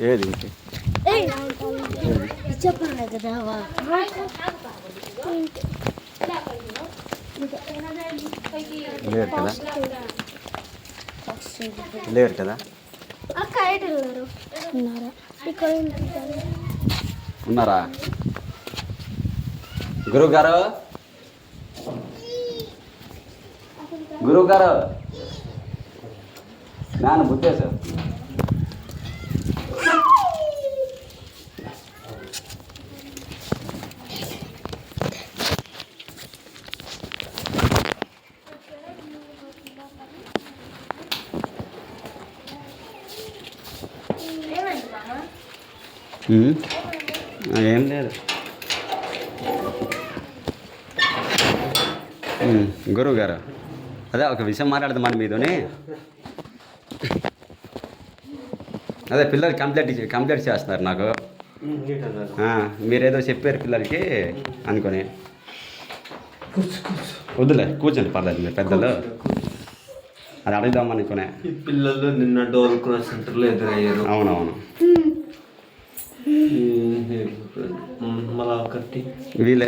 ఏది చెప్పండి కదా లేరు కదా లేరు కదా ఉన్నారా గురువు గారు నాన్న బుద్ధేశారు ఏం లేదు గురువు గారు అదే ఒక విషయం మాట్లాడదాం మన మీదని అదే పిల్లలు కంప్లీట్ చేస్తున్నారు నాకు మీరేదో చెప్పారు పిల్లలకి అనుకొని వద్దులే కూర్చోండి పర్లేదు మీరు పెద్దలు అది అడుగుదాం అనుకునే పిల్లలు నిన్న డోల్కురా సెంటర్లో ఎదురయ్యారు. అవునవును వీలే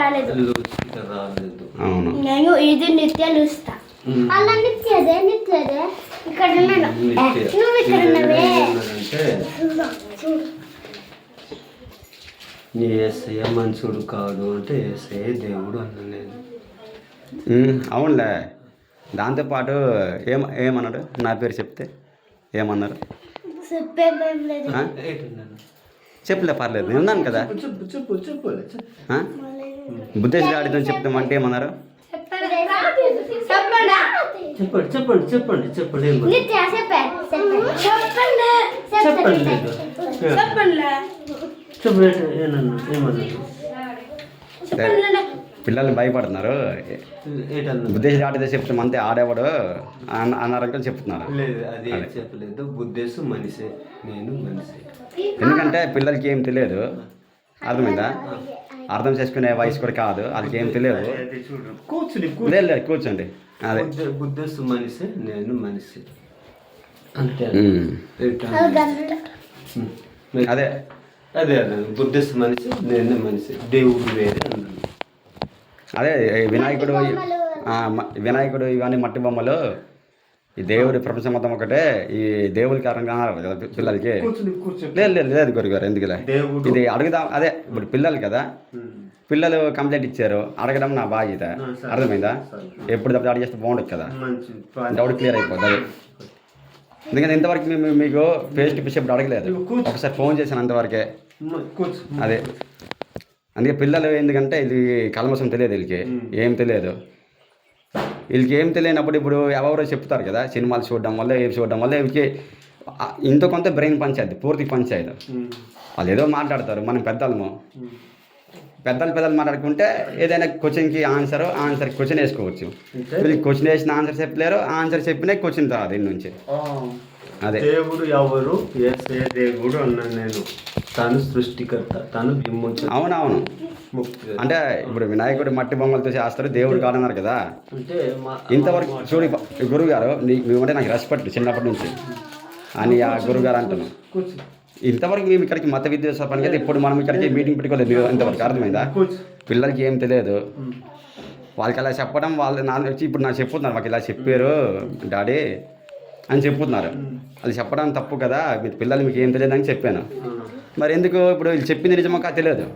రాలేదు. అవును ఇది నిత్య లూస్తా అలా నిత్యదే ఇక్కడ నీ ఏసయ్య మనుషుడు కాదు అంటే ఏసయ్య దేవుడు అనలేదు. అవునులే దాంతోపాటు ఏమన్నాడు నా పేరు చెప్తే ఏమన్నారు చెప్పలే పర్లేదు నేను ఉన్నాను కదా బుద్ధేశ్ డాడీతో చెప్తామంటే ఏమన్నారు చెప్పండి పిల్లల్ని భయపడుతున్నారు బుద్ధేశ్ డాడీతో చెప్తాం అంతే ఆడేవాడు అన్నారని చెప్తున్నారు. లేదు అది చెప్పలేదు. బుద్ధేశ్ మనిషే, నేను మనిషి. ఎందుకంటే పిల్లలకి ఏం తెలియదు, అర్థమైందా? అర్థం చేసుకునే వయసు కూడా కాదు, వాళ్ళకి ఏం తెలియదు. లేదు కూర్చోండి. అదే బుద్ధేశ్ మనిషి, నేను మనిషి అంతే. అదే అదే బుద్ధేశ్ మనిషి, నేను మనిషి, దేవుడు వేరే అన్నాను. అదే వినాయకుడు ఇవన్నీ మట్టి బొమ్మలు, ఈ దేవుడి ప్రపంచం మొత్తం ఒకటే, ఈ దేవుడి కారణంగా కదా పిల్లలకి. లేదు గురుగారు ఎందుకులే, ఇది అడుగుదాం. అదే ఇప్పుడు పిల్లలు కదా, పిల్లలు కంప్లైంట్ ఇచ్చారు, అడగడం నా బాధ్యత. అర్థమైందా? ఎప్పుడు తప్ప అడిగి చేస్తే బాగుండదు కదా, డౌట్ క్లియర్ అయిపోతుంది. ఎందుకంటే ఇంతవరకు మీకు ఫేస్ టు ఫేస్ ఎప్పుడు అడగలేదు, ఒకసారి ఫోన్ చేశాను అంతవరకే. అదే అందుకే పిల్లలు ఎందుకంటే ఇది కల్మసం తెలియదు, వీళ్ళకి ఏం తెలియదు. వీళ్ళకి ఏం తెలియనప్పుడు ఇప్పుడు ఎవరో చెప్తారు కదా, సినిమాలు చూడడం వల్ల ఏం చూడడం వల్ల వీళ్ళకి ఇంత కొంత బ్రెయిన్ పంచాయతీ, పూర్తి పంచాయతీ. వాళ్ళు ఏదో మాట్లాడతారు, మనం పెద్దలు మాట్లాడుకుంటే ఏదైనా క్వశ్చన్కి ఆన్సర్ క్వశ్చన్ వేసుకోవచ్చు. వీళ్ళకి క్వశ్చన్ వేసిన ఆన్సర్ చెప్పలేరు, ఆన్సర్ చెప్పినా క్వశ్చన్ రాదు దీని నుంచి. అదే దేవుడు ఎవరు? దేవుడు అన్నాను నేను, తను సృష్టికర్త, తను విమోచన. అవునవును. అంటే ఇప్పుడు వినాయకుడు మట్టి బొమ్మలతో చేస్తారు, దేవుడు కాదన్నారు కదా. ఇంతవరకు చూడు గురువు గారు, మేమంటే నాకు రెస్పెక్ట్ చిన్నప్పటి నుంచి అని ఆ గురువు గారు అంటున్నాను. ఇంతవరకు మేము ఇక్కడికి మత విద్వేష పని కదా, ఇప్పుడు మనం ఇక్కడికి మీటింగ్ పెట్టుకోలేదు ఇంతవరకు. అర్థమైందా? పిల్లలకి ఏం తెలియదు, వాళ్ళకి అలా చెప్పడం, వాళ్ళు నాన్న వచ్చి ఇప్పుడు నాకు చెప్పుతున్నారు, మాకు ఇలా చెప్పారు డాడీ అని చెప్పుతున్నారు. అది చెప్పడం తప్పు కదా, మీ పిల్లలు మీకు ఏం తెలియదు అని చెప్పాను. మరి ఎందుకు ఇప్పుడు వీళ్ళు చెప్పింది నిజమో కాదు తెలియదు.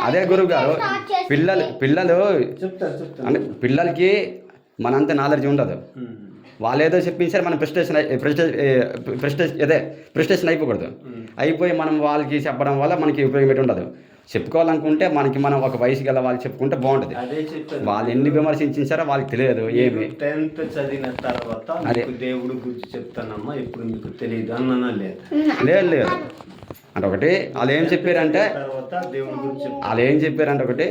అదే గురువు గారు, పిల్లలు అంటే పిల్లలకి మనంత నాలెడ్జ్ ఉండదు. వాళ్ళు ఏదో చెప్పించారు, మనం ప్రెస్టేషన్ అయిపోకూడదు. అయిపోయి మనం వాళ్ళకి చెప్పడం వల్ల మనకి ఉపయోగం ఉండదు. చెప్పుకోవాలనుకుంటే మనం ఒక వయసు గల వాళ్ళు చెప్పుకుంటే బాగుంటుంది. వాళ్ళు ఎన్ని విమర్శించారో వాళ్ళకి తెలియదు ఏమి. 10th చదివిన తర్వాత దేవుడు గురించి చెప్తానమ్మా, ఇప్పుడు మీకు తెలియదు అన్నా? లేదు అంటే ఒకటి వాళ్ళు ఏం చెప్పారంటే ఒకటి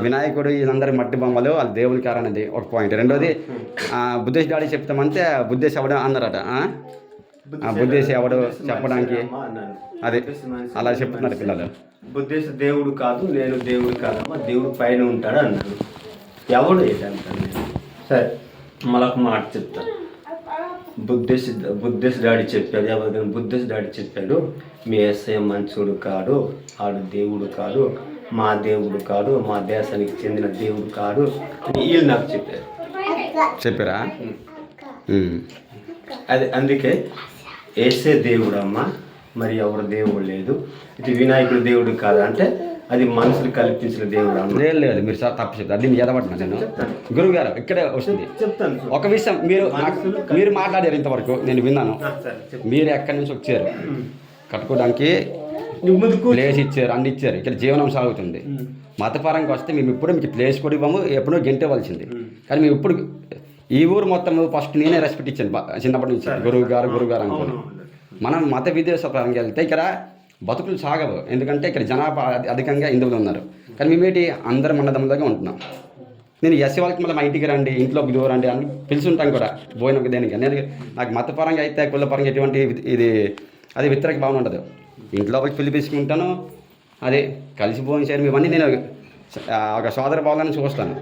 వినాయకుడు వీళ్ళందరి మట్టి బొమ్మలు వాళ్ళ దేవుని కారణది ఒక పాయింట్. రెండోది బుద్ధేశ్ డాడీ చెప్తామంటే బుద్ధేశ్ ఎవడు అన్నారట. బుద్ధేశ్ ఎవడు చెప్పడానికి అదే అలా చెప్తున్నారు పిల్లలు. బుద్ధేశ్ దేవుడు కాదు, నేను దేవుడు కాదమ్మా, దేవుడు పైన ఉంటాడు అన్నాడు. ఎవడు ఏంటంటాను నేను? సరే మళ్ళొక మాట చెప్తాను. బుద్ధేశ్ డాడీ చెప్పాడు, ఎవరికైనా బుద్ధేశ్ డాడీ చెప్పాడు, మీ ఎస్ఐ మంచోడు కాడు, ఆడు దేవుడు కాదు, మా దేవుడు కాదు, మా దేశానికి చెందిన దేవుడు కాదు అని వీళ్ళు నాకు చెప్పారా? అది అందుకే ఏసే దేవుడు అమ్మ, మరి ఎవరు దేవుడు లేదు, ఇది వినాయకుడు దేవుడు కాదు అంటే అది మనుషులు కల్పించిన దేవుడు అమ్మ. లేదు మీరు సార్ తప్పు చెప్తారు, అది నేను ఎదబట్టినా నేను. గురువు గారు ఇక్కడే వస్తుంది చెప్తాను. ఒక విషయం మీరు మాట్లాడారు ఇంతవరకు నేను విన్నాను. మీరు ఎక్కడి నుంచి వచ్చారు? కట్టుకోవడానికి ప్లేస్ ఇచ్చారు, అన్ని ఇచ్చారు, ఇక్కడ జీవనం సాగుతుంది. మతపరంగా వస్తే మేము ఇప్పుడు మీకు ప్లేస్ కూడా ఇవ్వము, ఎప్పుడో గెంటవలసింది. కానీ మేము ఇప్పుడు ఈ ఊరు మొత్తం ఫస్ట్ నేనే రెస్పెక్ట్ ఇచ్చాను చిన్నప్పటి నుంచి, గురువు గారు అనుకుని. మనం మత విదేశ పరంగా వెళ్తే ఇక్కడ బతుకులు సాగవు, ఎందుకంటే ఇక్కడ జనాభా అధికంగా హిందువులు ఉన్నారు. కానీ మేమేంటి అందరం అన్నదమ్ములుగా ఉంటున్నాం. నేను ఎస్సీ వాళ్ళకి మళ్ళీ మా ఇంటికి రండి, ఇంట్లోకి దూరండి అని పిలుచుంటాం కూడా భోజనం దేనికి. నేను నాకు మతపరంగా అయితే కులపరంగా ఎటువంటి ఇది అది వ్యతిరేక భావన ఉండదు. ఇంట్లోకి పిలిపించుకుంటాను, అదే కలిసి భోజనం చేయడం ఇవన్నీ నేను ఒక సోదర భావాలను చూస్తాను.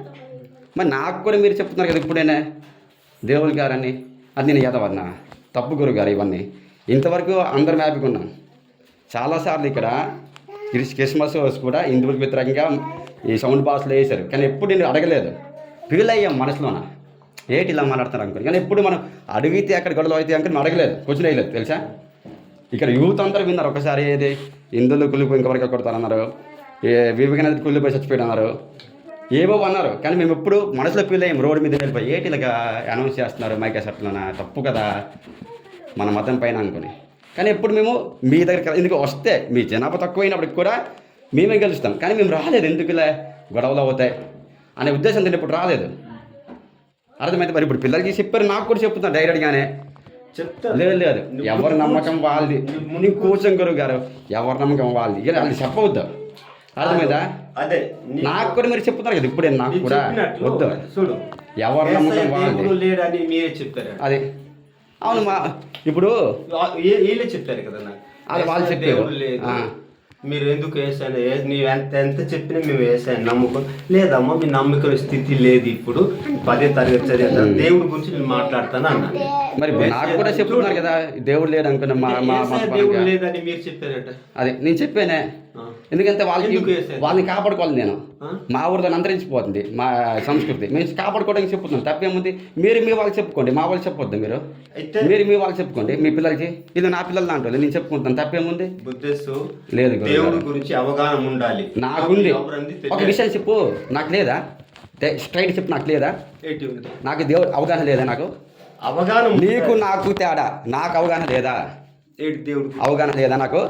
మరి నాకు కూడా మీరు చెప్తున్నారు కదా ఇప్పుడైనా దేవుడి గారని, అది నేను ఎదవన్నా తప్పు గురువు గారు. ఇవన్నీ ఇంతవరకు అందరం హ్యాపీగా ఉన్నాం. చాలాసార్లు ఇక్కడ క్రిస్మస్ కూడా హిందువులకు వ్యతిరేకంగా ఈ సౌండ్ బాక్స్లో వేశారు, కానీ ఎప్పుడు నేను అడగలేదు. ఫీల్ అయ్యాం మనసులోన, ఏంటి ఇలా మాట్లాడుతున్నారు అనుకోని. కానీ ఎప్పుడు మనం అడిగితే అక్కడ గొడవలు అయితే అనుకుని మనం అడగలేదు, క్వశ్చన్ వేయలేదు తెలుసా. ఇక్కడ యూత్ అందరూ విన్నారు. ఒకసారి ఏది హిందువులు కుళ్ళిపోయి ఇంకొకరికి కొడతారన్నారు, వివేకానంద కుళ్ళిపోయి చచ్చిపోయాడు అన్నారు, ఏవో అన్నారు. కానీ మేము ఎప్పుడు మనసులో ఫీల్ అయ్యాం, రోడ్డు మీద వెళ్ళిపోయి ఏంటి ఇలాగా అనౌన్స్ చేస్తున్నారు మైకా సెట్లోనా, తప్పు కదా మన మతం పైన అనుకుని. కానీ ఎప్పుడు మేము మీ దగ్గరికి ఎందుకు వస్తే మీ జనాభా తక్కువైనప్పటికి కూడా మేమే గెలుస్తాం. కానీ మేము రాలేదు, ఎందుకు ఇలా గొడవలు అవుతాయి అనే ఉద్దేశంతో ఇప్పుడు రాలేదు. అర్థమైతే మరి ఇప్పుడు పిల్లలకి చెప్పారు, నాకు కూడా చెప్తున్నాను డైరెక్ట్గానే. లేదు ఎవరి నమ్మకం వాళ్ళది. నీకు కూర్చొని గురువు గారు, ఎవరి నమ్మకం వాళ్ళది, ఇలా అది చెప్పవద్దు. అర్థమైందా? అదే నాకు కూడా మీరు చెప్తున్నారు కదా ఇప్పుడే, నాకు కూడా వద్దు. చూడు, ఎవరి నమ్మకం వాళ్ళది లేడని మీరే చెప్పారు. అదే అవును, మా ఇప్పుడు వీళ్ళే చెప్పారు కదా నాకు, అది వాళ్ళు చెప్పారు. మీరు ఎందుకు వేసాను, నీవు ఎంత చెప్పినా మేము వేసాను నమ్మకం లేదమ్మా, మీ నమ్మకం స్థితి లేదు. ఇప్పుడు 10వ తరగతి చదివా, దేవుడి గురించి నేను మాట్లాడతాను అన్నాను. మరి నాకు కూడా చెప్తున్నారు కదా దేవుడు లేడు అనుకున్నా. దేవుడు లేదని మీరు చెప్పారట. అదే నేను చెప్పానే, ఎందుకంటే వాళ్ళని కాపాడుకోవాలి. నేను మా ఊరిలో అంతరించిపోతుంది మా సంస్కృతి, మేము కాపాడుకోవడానికి చెప్తున్నాం. తప్పేముంది? మీరు మీ వాళ్ళకి చెప్పుకోండి, మా వాళ్ళు చెప్పొద్దు. మీరు మీ వాళ్ళకి చెప్పుకోండి, మీ పిల్లలకి. ఇది నా పిల్లలు దాంట్లో నేను చెప్పుకుంటాను, తప్పేముంది? లేదు, దేవుడి గురించి అవగాహన ఉండాలి. నాకుంది. ఒక విషయం చెప్పు, నాకు లేదా? స్ట్రైట్ చెప్పు, నాకు లేదా? నాకు దేవుడు అవగాహన లేదా? నాకు అవగాహన, నీకు నాకు తేడా. నాకు అవగాహన లేదా? దేవుడు అవగాహన లేదా? నాకు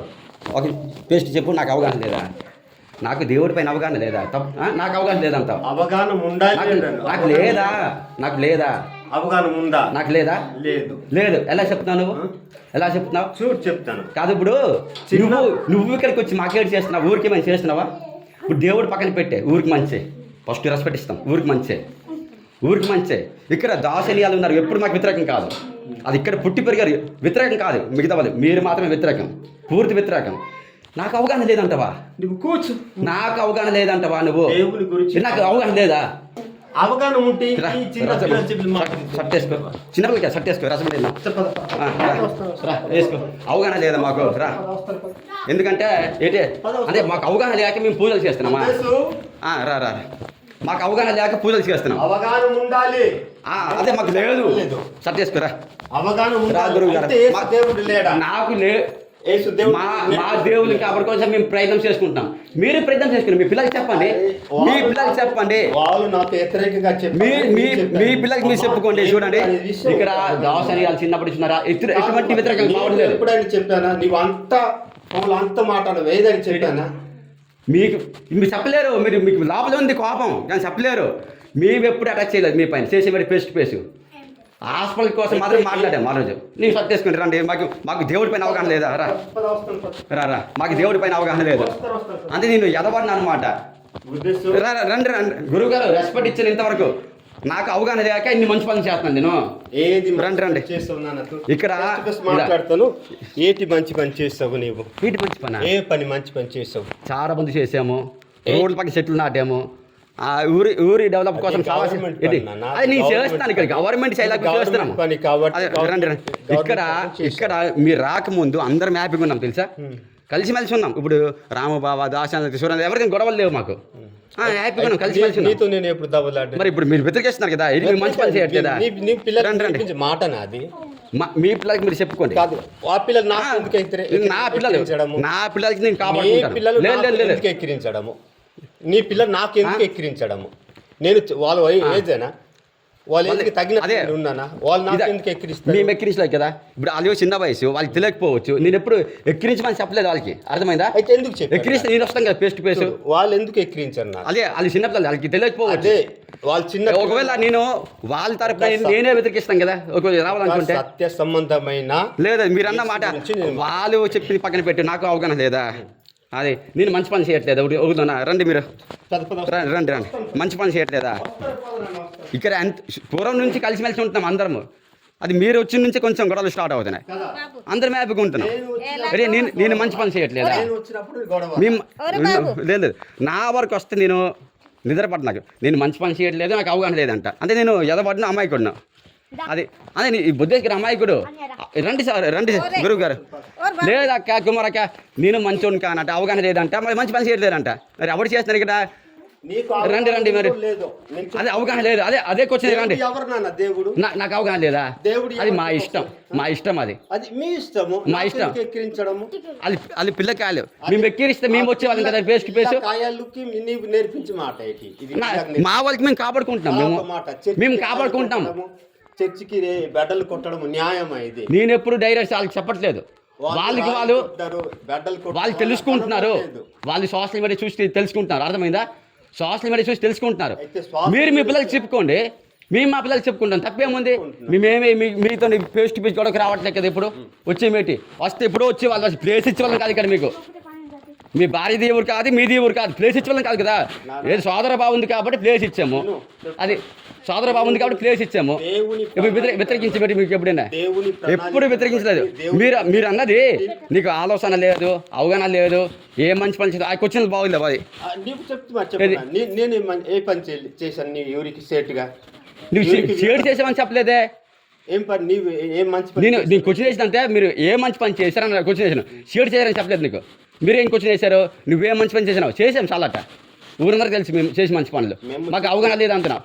ఒక బెస్ట్ చెప్పు, నాకు అవగాహన లేదా? నాకు దేవుడి పైన అవగాహన లేదా? నాకు అవగాహన లేదంట. అవగాహన ఉండాలి. నాకు లేదా? నాకు లేదా? అవగాహన ఉందా? నాకు లేదా? లేదు. ఎలా చెప్తున్నావు నువ్వు? ఎలా చెప్తున్నావు? చూడు చెప్తాను. కాదు, ఇప్పుడు నువ్వు ఇక్కడికి వచ్చి మాకేడు చేస్తున్నావు? ఊరికి మంచి చేస్తున్నావా? ఇప్పుడు దేవుడు పక్కన పెట్టే, ఊరికి మంచి ఫస్ట్ రెస్పెక్ట్ ఇస్తాం. ఊరికి మంచి. ఇక్కడ దాసనీయాలు ఉన్నారు, ఎప్పుడు మాకు వ్యతిరేకం కాదు. అది ఇక్కడ పుట్టి పెరిగారు, వ్యతిరేకం కాదు. మిగతా వాళ్ళు మీరు మాత్రమే వ్యతిరేకం, పూర్తి వ్యతిరేకం. నాకు అవగాహన లేదంటవా? నువ్వు కూర్చు. నాకు అవగాహన లేదంటవా? నువ్వు దేవుని గురించి నాకు అవగాహన లేదా? అవగాహన ఉంటే సట్టేసుకో, చిన్నపిల్లకి సట్టేసుకో, రసం వేసుకో. అవగాహన లేదా మాకు? రా. ఎందుకంటే ఏంటి అంటే మాకు అవగాహన లేక మేము పూజలు చేస్తున్నామా? రా. మాకు అవగాహన లేక పూజలు చేస్తున్నాం. అవగాహన ఉండాలి. అదే మాకు లేదు. సట్టేసుకోరా. అవగాహన గురువు గారు, దేవుడు లేడా? నాకు మా దేవుని కాబట్టి కోసం మేము ప్రయత్నం చేసుకుంటాం. మీరు ప్రయత్నం చేసుకుని మీ పిల్లలకి చెప్పండి. వాళ్ళు నాకు వ్యతిరేకంగా మీ పిల్లలకి మీరు చెప్పుకోండి. చూడండి, ఇక్కడ దాసనీయాలు చిన్నప్పుడు ఇచ్చినారా? ఎటువంటి వ్యతిరేకంగా కావట్లేదు. ఎప్పుడైనా చెప్పానా? నీవు అంత మాటలు వేదని చెప్పానా? మీరు చెప్పలేరు. మీకు లోపల ఉంది కోపం, కానీ చెప్పలేరు. మేము ఎప్పుడు అటాచ్ చేయలేదు మీ పైన. చేసేవాడి పేస్ హాస్పిటల్ కోసం మాత్రం మాట్లాడాము ఆ రోజు. నేను సర్దేసుకుని రండి. మాకు దేవుడి పైన అవగాహన లేదా? రా. మాకు దేవుడి పైన అవగాహన లేదు. అంటే నేను ఎదవడినా అనమాట. రండి. గురువు గారు రెస్పెక్ట్ ఇచ్చాను ఇంతవరకు. నాకు అవగాహన లేక ఇన్ని మంచి పనులు చేస్తున్నాను నేను. రండి. ఇక్కడ మాట్లాడతాను. ఏంటి మంచి పని చేస్తావు నీవు? ఏంటి మంచి పని? ఏ పని మంచి పని చేస్తావు? చాలా మంది చేసాము. రోడ్ల పక్కన చెట్లు నాటాము, ఆ ఊరి డెవలప్ కోసం అది కావాల్సిన government ఇది పని నాన్న. అది నేను Government చేస్తాను ఇక్కడ గవర్నమెంట్ శైలాకి Government చేస్తున్నాము పని కాబట్టి అదే, రండి రండి. government ఇక్కడ పని ఇక్కడ మీరు రాకముందు అందరం హ్యాపీగా ఉన్నాం తెలుసా, కలిసిమెలిసి ఉన్నాం. ఇప్పుడు రామబాబా దాశాంతి సూర్య ఎవరికైనా గొడవలు లేవు మాకు, హ్యాపీగా ఉన్నాం, కలిసిమెలిసి ఉన్నాం. నీతో నేను ఎప్పుడు దెబ్బలాడ్డా? మరి ఇప్పుడు మీరు వ్యతిరేకిస్తున్నారు కదా, ఇది మీరు మంచి పని చేయట్లేదా? నీ పిల్లలు రండి రండి. నేర్పించే మాట నాది మీ పిల్లలకి మీరు చెప్పుకోండి. కాదు, ఆ పిల్లలు నాకు ఎందుకు నా పిల్లలు ఎక్కిరించడము? నా పిల్లలకి నేను నీ కాపాడుకుంటాను. పిల్లలు లేదు నాకు లేదు లేదు ఎందుకు ఎక్కిరించడము? నీ పిల్లలు నాకు ఎందుకు ఎక్కిరించడము? నేను వాళ్ళ ఏజేనా? వాళ్ళ ఏజ్కి తగిన అదే. ఉన్నానా? వాళ్ళు నాకు ఇదా- ఎందుకు ఎక్కిరిస్తారు? మేము ఎక్కిరించలేదు కదా, ఇప్పుడు వాళ్ళు చిన్న వయసు, వాళ్ళకి తెలియకపోవచ్చు. నేను ఎప్పుడు ఎక్కిరించమని చెప్పలేదు వాళ్ళకి, అర్థమైందా? అయితే ఎందుకు చెప్పారు? ఎక్కిరిస్తే నేను వస్తాను కదా ఫేస్ టు ఫేస్. వాళ్ళు ఎందుకు ఎక్కిరించారు నాకు? అదే వాళ్ళు చిన్నపిల్లలు, వాళ్ళకి తెలియకపోవచ్చు. అదే వాళ్ళు చిన్న ఒకవేళ నేను వాళ్ళ తరపున నేనే వ్యతిరేకిస్తాను కదా ఒకవేళ రావాలనుకుంటే. సత్య సంబంధమైన లేదు మీరు అన్న మాట వాళ్ళు చెప్పింది పక్కన పెట్టి నాకు అవగాహన లేదా? అదే నేను మంచి పని చేయట్లేదా? అవుతున్నా రండి మీరు రండి రండి రండి. మంచి పని చేయట్లేదా? ఇక్కడ ఎంత పూర్వం నుంచి కలిసిమెలిసి ఉంటున్నాం అందరము. అది మీరు వచ్చిన నుంచి కొంచెం గొడవలు స్టార్ట్ అవుతున్నాయి, అందరం హ్యాపీగా ఉంటున్నాం. అరే నేను మంచి పని చేయట్లేదా? నేను వచ్చినప్పుడు గొడవ. మేము లేదు లేదు, నా వరకు వస్తే నేను నిద్రపడ్డ, నేను మంచి పని చేయట్లేదు, నాకు అవగాహన లేదంట, అంటే నేను ఎదపడిన అమాయకుడున్నా. అది అదే ఈ బుద్ధేశ్వర అమాయకుడు. రండి సార్, రండి గురువు గారు. లేదక్క కుమారక్క నేను మంచోని కానంట, అవగాహన లేదంట, మరి మంచి పని చేయట్లేదంట. మరి ఎవరు చేస్తున్నారు ఇక్కడ? నీకు రండి రండి మరి. లేదు. నేను అదే అవగాహన లేదు, అదే క్వశ్చన్ రండి. ఎవరు నాన్న దేవుడు? నాకు అవగాహన లేదా? దేవుడు అది ఎవరు? మా ఇష్టం, మా ఇష్టం అది. అది మీ ఇష్టము. మా నాకు ఇష్టం. ఎందుకు ఎక్కిరించడము? అది పిల్లకాయలు మేము ఎక్కిరిస్తే మేము వచ్చే వాళ్ళం కదా ఫేస్ టు ఫేస్. కాయలుకి నీకు నేర్పించి మాట ఇది. ఇది మా వాళ్ళకి మేము కాపాడుకుంటున్నాం, మేము కాపాడుకుంటాం. చర్చికి బెడ్డలు కొట్టడం న్యాయమా ఇది? నేను ఎప్పుడు డైరెక్ట్ వాళ్ళకి చెప్పట్లేదు, వాళ్ళకి వాళ్ళు బెడ్డలు వాళ్ళు తెలుసుకుంటున్నారు, వాళ్ళు సోషల్ మీడియా చూసి తెలుసుకుంటున్నారు, అర్థమైందా? సోషల్ మీడియా చూసి తెలుసుకుంటున్నారు. మీరు మీ పిల్లలకి చెప్పుకోండి, మేము మా పిల్లలకి చెప్పుకుంటాం, తప్పేముంది? మేమేమి మీతో ఫేస్ టు ఫేస్ గొడవకు రావట్లేదు కదా. ఇప్పుడు వచ్చేమేటి వస్తే ఇప్పుడు వచ్చే వాళ్ళు ప్లేస్ ఇచ్చే వాళ్ళని కాదు ఇక్కడ. మీకు మీ భార్య దేవుడు కాదు, మీ దేవుడు కాదు, ప్లేస్ ఇచ్చే వాళ్ళని కాదు కదా. ఏది సోదర బాబు ఉంది కాబట్టి ప్లేస్ ఇచ్చాము, అది సోదర బాబు ఉంది కాబట్టి ప్లేస్ ఇచ్చాము. ఇప్పుడు వ్యతిరేకించబెట్టి మీకు ఎప్పుడైనా ఎప్పుడు వ్యతిరేకించలేదు. మీరు అన్నది నీకు ఆలోచన లేదు, అవగాహన లేదు, ఏ మంచి పని చేసి ఆ క్వశ్చన్ బాగుంది అది. నీకు చెప్తున్నా నేను ఏ పని చేశాను నీ ఊరికి సేటుగా? నువ్వు షేడ్ చేసామని చెప్పలేదే. ఏం పని నీవు ఏం మంచి పని? నేను క్వశ్చన్ వేసినంటే మీరు ఏ మంచి పని చేశారని క్వశ్చన్ వేసాను, షేడ్ చేశారని చెప్పలేదు నీకు. మీరేం క్వశ్చన్ వేశారు? నువ్వేం మంచి పని చేసినావు? చేసాం చాలట, ఊరందరికి తెలిసి మేము చేసి మంచి పనులు, మాకు అవగాహన లేదు అంటున్నావు.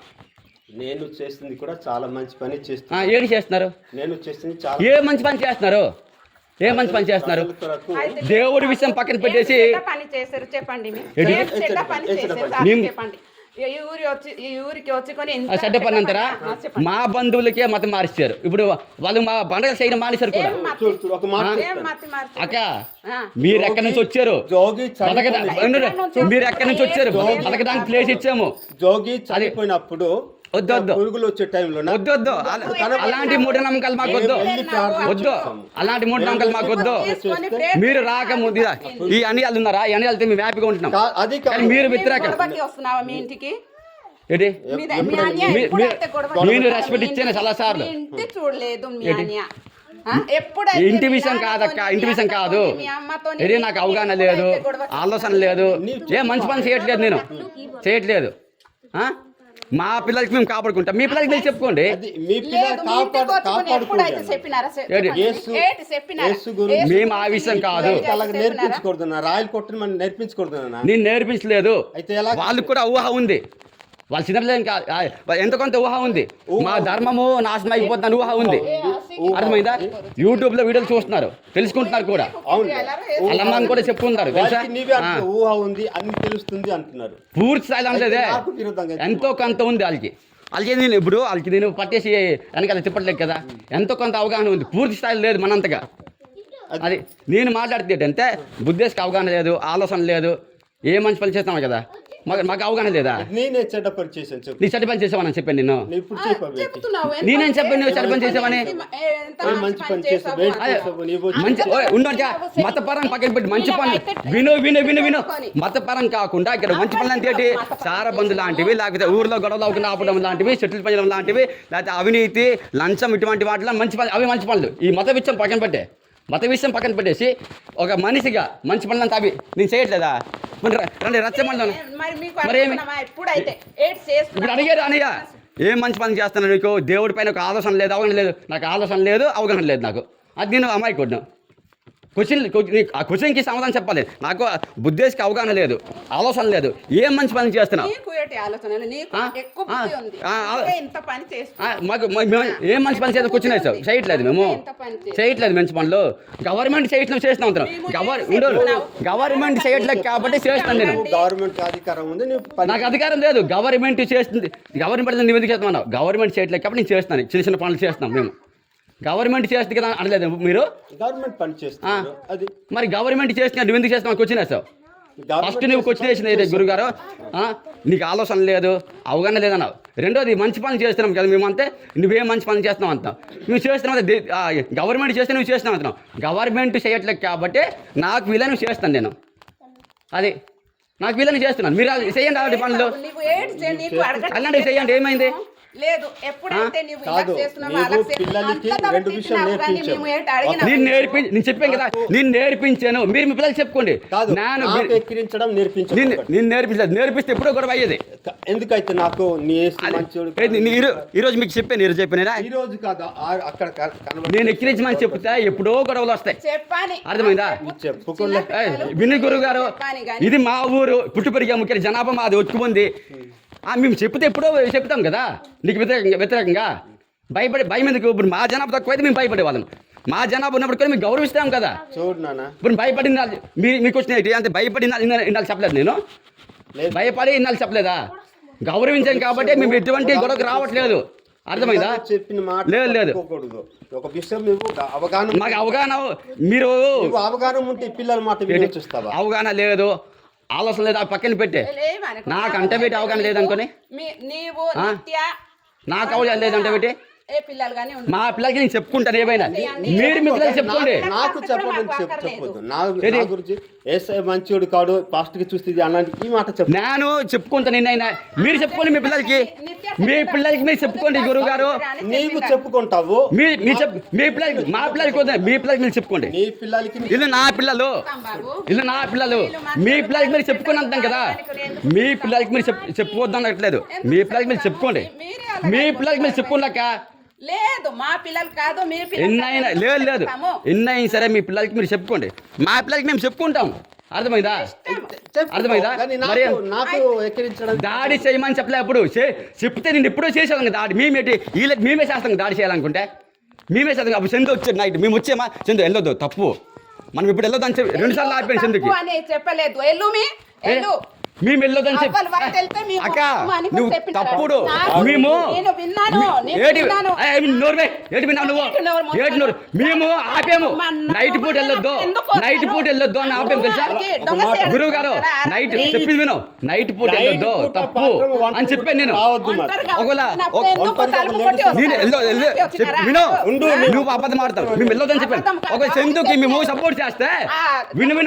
నేను చేస్తుంది కూడా చాలా మంచి పని చేస్తున్నాను. ఏది చేస్తున్నారు? నేను చేస్తుంది చాలా ఏ మంచి పని చేస్తున్నారు? ఏ మంచి పని చేస్తున్నారు? దేవుడి విషయం పక్కన పెట్టేసి పని చేశారు చెప్పండి. ఏంటి? చెడ్డ పని చేశారు మేము- చెప్పండి. ఈ ఊరికి వచ్చుకొని చెడ్డ పని అంటారా? మా బంధువులకే మతం మార్చారు. ఇప్పుడు వాళ్ళు మా పండుగలు చేయడం మానేశారు కూడా. చూడు, ఒక మాట అక్క మీరు ఎక్కడి నుంచి వచ్చారు? జోగి మీరు ఎక్కడి నుంచి వచ్చారు? బతకడానికి ప్లేస్ ఇచ్చాము. జోగి చనిపోయినప్పుడు వద్దు పురుగులు వచ్చే టైంలో వద్దు అలాంటి మూఢనమ్మకాలు మాకు వద్దు, వద్దు అలాంటి మూఢనమ్మకాలు మాకు వద్దు. మీరు రాకముందు ఈ అనియాలు ఉన్నారా? ఈ అనియాలతో మేము హ్యాపీగా ఉంటున్నాం, అది కానీ మీరు వ్యతిరేకం. వస్తున్నావా మీ ఇంటికి? ఏంటి మీ అన్య ఎప్పుడు అయితే గొడవ నేను రెస్పెక్ట్ ఇచ్చాను చాలా సార్లు. మీ ఇంటి చూడలేదు మీ అన్య. ఇంటి విషయం కాదక్క, ఇంటి విషయం కాదు. ఇది నాకు అవగాహన లేదు, ఆలోచన లేదు, ఏ మంచి పని చేయట్లేదు, నేను చేయట్లేదు. మా పిల్లలకి మేము కాపాడుకుంటాం, మీ పిల్లలకి మీరు చెప్పుకోండి. మేము ఆ విషయం కాదు, నేర్పించకూడదు, రాయలు కొట్టని మనం నేర్పించకూడదు. నేను నేర్పించలేదు. అయితే ఎలా? వాళ్ళకి కూడా ఊహ ఉంది, వాళ్ళ చిన్నపిల్లలు కాదు, ఎంత కొంత ఊహ ఉంది. మా ధర్మము నాశనం అయిపోతుందని ఊహ ఉంది, అర్థమైందా? యూట్యూబ్ లో వీడియోలు చూస్తున్నారు, తెలుసుకుంటున్నారు కూడా. వాళ్ళమ్మని కూడా చెప్పుకుంటారు తెలుసా? ఊహ ఉంది అన్ని తెలుస్తుంది అంటున్నారు. పూర్తి స్థాయిలో అంటే ఎంతో కొంత ఉంది వాళ్ళకి. నేను ఇప్పుడు నేను పట్టేసి వెనకాల తిప్పట్లేదు కదా, ఎంతో కొంత అవగాహన ఉంది, పూర్తి స్థాయిలో లేదు మనంతగా. అది నేను మాట్లాడితే అంటే బుద్ధేశ్కి అవగాహన లేదు, ఆలోచన లేదు, ఏ మంచి పని చేస్తున్నావు కదా, మాకు అవగాహన లేదా? నేనే చెడ్డ పని చేశాను చెప్పు. నీ చెడ్డ పని చేసావని చెప్పాను నేను. ఇప్పుడు చెప్పు. నేనేం చెప్పాను నువ్వు చెడ్డ పని చేసావని? మంచి పని చేసావు. మంచి ఉండొచ్చా? మతపరం పక్కన పెట్టి మంచి పనులు విను. మతపరం కాకుండా ఇక్కడ మంచి పనులు అంటే ఏంటి? సారబంధు లాంటివి, లేకపోతే ఊర్లో గొడవలు అవుకుండా ఆపడం లాంటివి, చెట్లు పెంచడం లాంటివి, లేకపోతే అవినీతి, లంచం, ఇటువంటి వాటిలో మంచి పనులు, అవి మంచి పనులు. ఈ మత విషయం పక్కన పెట్టేసి ఒక మనిషిగా మంచి పనులంతా అవి నేను చేయట్లేదా? రండి రచ్చమంటాను. మరి మీకు మరి ఏమి? అడుగుతున్నామా? ఎప్పుడైతే ఏడ్ ఇప్పుడు చేస్తున్నా అడిగారు అనయ్య ఏం మంచి పని చేస్తున్నాను నీకు దేవుడి పైన ఒక ఆలోచన లేదు అవగాహన లేదు. నాకు ఆలోచన లేదు అవగాహన లేదు నాకు. అది నేను అమ్మాయి కొట్టినా ఆ క్వశ్చన్కి సమాధానం చెప్పాలి. నాకు బుద్ధేసికి అవగాహన లేదు ఆలోచన లేదు. ఏం మంచి పని చేస్తున్నావు నీకు ఏంటి ఆలోచనలు? నీకు ఎక్కువ బుద్ధి ఉంది. ఇంత పని చేస్తున్నా మేము ఏం మంచి పని చేస్తే కూర్చునే సార్ చేయట్లేదు. మేము చేయట్లేదు మంచి పనులు. గవర్నమెంట్ చేయట్లేదు చేస్తున్నాం అంటున్నాం. గవర్నమెంట్ చేయట్లేదు కాబట్టి చేస్తున్నాను నేను. గవర్నమెంట్ అధికారం ఉంది, నాకు అధికారం లేదు. గవర్నమెంట్ చేస్తుంది. గవర్నమెంట్ నువ్వు ఎందుకు చేస్తున్నావు? గవర్నమెంట్ చేయట్లేదు కాబట్టి నేను చేస్తున్నాను. చిన్న చిన్న పనులు చేస్తున్నాం మేము. గవర్నమెంట్ చేస్తుంది కదా అనలేదు మీరు. గవర్నమెంట్ పని చేస్తున్నారు అది. మరి గవర్నమెంట్ చేస్తున్నా నువ్వు ఎందుకు చేస్తున్నావు? క్వశ్చన్ వేసావు. ఫస్ట్ నువ్వు క్వశ్చన్ వేసింది గురుగారు నీకు ఆలోచన లేదు అవగాహన లేదన్నావు. రెండోది మంచి పనులు చేస్తున్నాం కదా మేము అంతే. నువ్వేం మంచి పనులు చేస్తున్నావు అంటున్నావు. నువ్వు చేస్తున్నావు గవర్నమెంట్ చేస్తే నువ్వు చేస్తున్నావు అంటున్నావు. గవర్నమెంట్ చేయట్లేదు కాబట్టి నాకు వీళ్ళని చేస్తాను నేను. అది నాకు వీళ్ళని చేస్తున్నాను. మీరు చేయండి అలాంటి పనులు. నీకు ఏడ్ చేయండి, నీకు అడగట్లేదు. అలాంటివి చేయండి. ఏమైంది? లేదు ఎప్పుడైతే నువ్వు ఇలా కాదు, చేస్తున్నావో నీవు అలా పిల్లలకి అంతా రెండు విషయాలు తిట్టినావు కానీ నేర్పించావు. మేము ఏంటి అడిగినాం? నేను చెప్పాను కదా నేను నేర్పించాను. మీరు మీ పిల్లలు చెప్పుకోండి. కాదు, నేను నాకు ఎక్కిరించడం నేర్పించడం. నేను నేర్పించలేదు. నేర్పిస్తే ఎప్పుడో గొడవ అయ్యేది. ఎందుకైతే నాకు నీ మంచోడు ఈరోజు మీకు చెప్పాను. ఈరోజు చెప్పాను ఈ రోజు కాదు అక్కడ నేను ఎక్కిరించమని చెప్తే ఎప్పుడో గొడవలు వస్తాయి. చెప్పాని అర్థమైందా? చెప్పుకోలే విని గురువు గారు ఇది మా ఊరు పుట్టి పెరిగా ముఖ్య జనాభా మాది వచ్చుకుంది. మేము చెప్తే ఎప్పుడో చెప్తాం కదా నీకు వ్యతిరేకంగా భయం ఎందుకు? ఇప్పుడు మా జనాభా తక్కువైతే మేము భయపడే వాళ్ళం. మా జనాభా ఉన్నప్పుడు కూడా మేము గౌరవిస్తాం కదా. చూడు నాన్న, ఇప్పుడు భయపడిన మీకు వచ్చిన అంటే భయపడిన ఇన్నాళ్ళు చెప్పలేదు. నేను భయపడి ఇన్నాళ్ళు చెప్పలేదా? గౌరవించాం కాబట్టి మేము ఎటువంటి గొడవకు రావట్లేదు. అర్థమైందా? చెప్పిన మాట లేదు ఒక విషయం నువ్వు అవగాహన మాకు అవగాహన మీరు అవగాహన ఉంటే పిల్లల మాట చూస్తావా? అవగాహన లేదు ఆలోచన లేదు. ఆ పక్కన పెట్టే నాకు అంటే పెట్టి అవగాహన లేదనుకోని నీవు నిత్య నాకు అవగాహన లేదంటే పెట్టి ఏ పిల్లలు కానీ మా పిల్లలకి నేను చెప్పుకుంటాను. ఏమైనా మీరు మీ పిల్లలకి చెప్పుకోండి. నాకు చెప్పడం చెప్పొద్దు. నా గురించి ఏసఐ మంచోడు కాడు పాస్ట్ కి చూస్తుంది అలాంటి ఈ మాట చెప్పు. నేను చెప్పుకుంటాను. నిన్నైనా మీరు చెప్పుకోండి. మీ పిల్లలకి మీరు చెప్పుకోండి. గురువు గారు నీవు చెప్పుకుంటావు. మీ పిల్లలకి మా పిల్లలకి వద్దు. మీ పిల్లలకి మీరు చెప్పుకోండి. నీ పిల్లలకి ఇల్లు నా పిల్లలు మీ పిల్లలకి మీరు చెప్పుకొని అంటాం కదా. మీ పిల్లలకి మీరు చెప్పుకోవద్దు అనట్లేదు. మీ పిల్లలకి మీరు చెప్పుకోండి. మీ పిల్లలకి మీరు చెప్పుకోలేక లేదు మా పిల్లలు కాదు మీ ఎన్నైనా లేదు ఎన్నైనా సరే మీ పిల్లలకి మీరు చెప్పుకోండి. మా పిల్లలకి మేము చెప్పుకుంటాం. అర్థమైందా? అర్థమైందా? మరి నాకు ఎక్కిరించడం దాడి చేయమని చెప్పలే. అప్పుడు చెప్తే నేను ఎప్పుడో చేసేవాళ్ళం దాడి. మేమే చేస్తాం దాడి చేయాలనుకుంటే మేమే చేస్తాం. అప్పుడు చందు వచ్చాడు నైట్ మేము వచ్చామా చందు వెళ్ళొద్దు తప్పు మనం ఇప్పుడు వెళ్ళొద్దని చెప్పి 2 సార్లు ఆడిపోయాను చందుకి. చెప్పలేదు మేము వెళ్ళొద్దని చెప్పి అక్క నువ్వు తప్పుడు మేము మేము ఆపాము. నైట్ పూట వెళ్ళొద్దు అని ఆపాము తెలుసా గురువు గారు. నైట్ చెప్పింది విను. నైట్ పూట వెళ్ళొద్దు తప్పు అని చెప్పాను నేను. ఒకవేళ విను నువ్వు అబద్ధం ఆడతావు. మేము వెళ్ళొద్దని చెప్పాను. ఒక చందుకి మేము సపోర్ట్ చేస్తే విను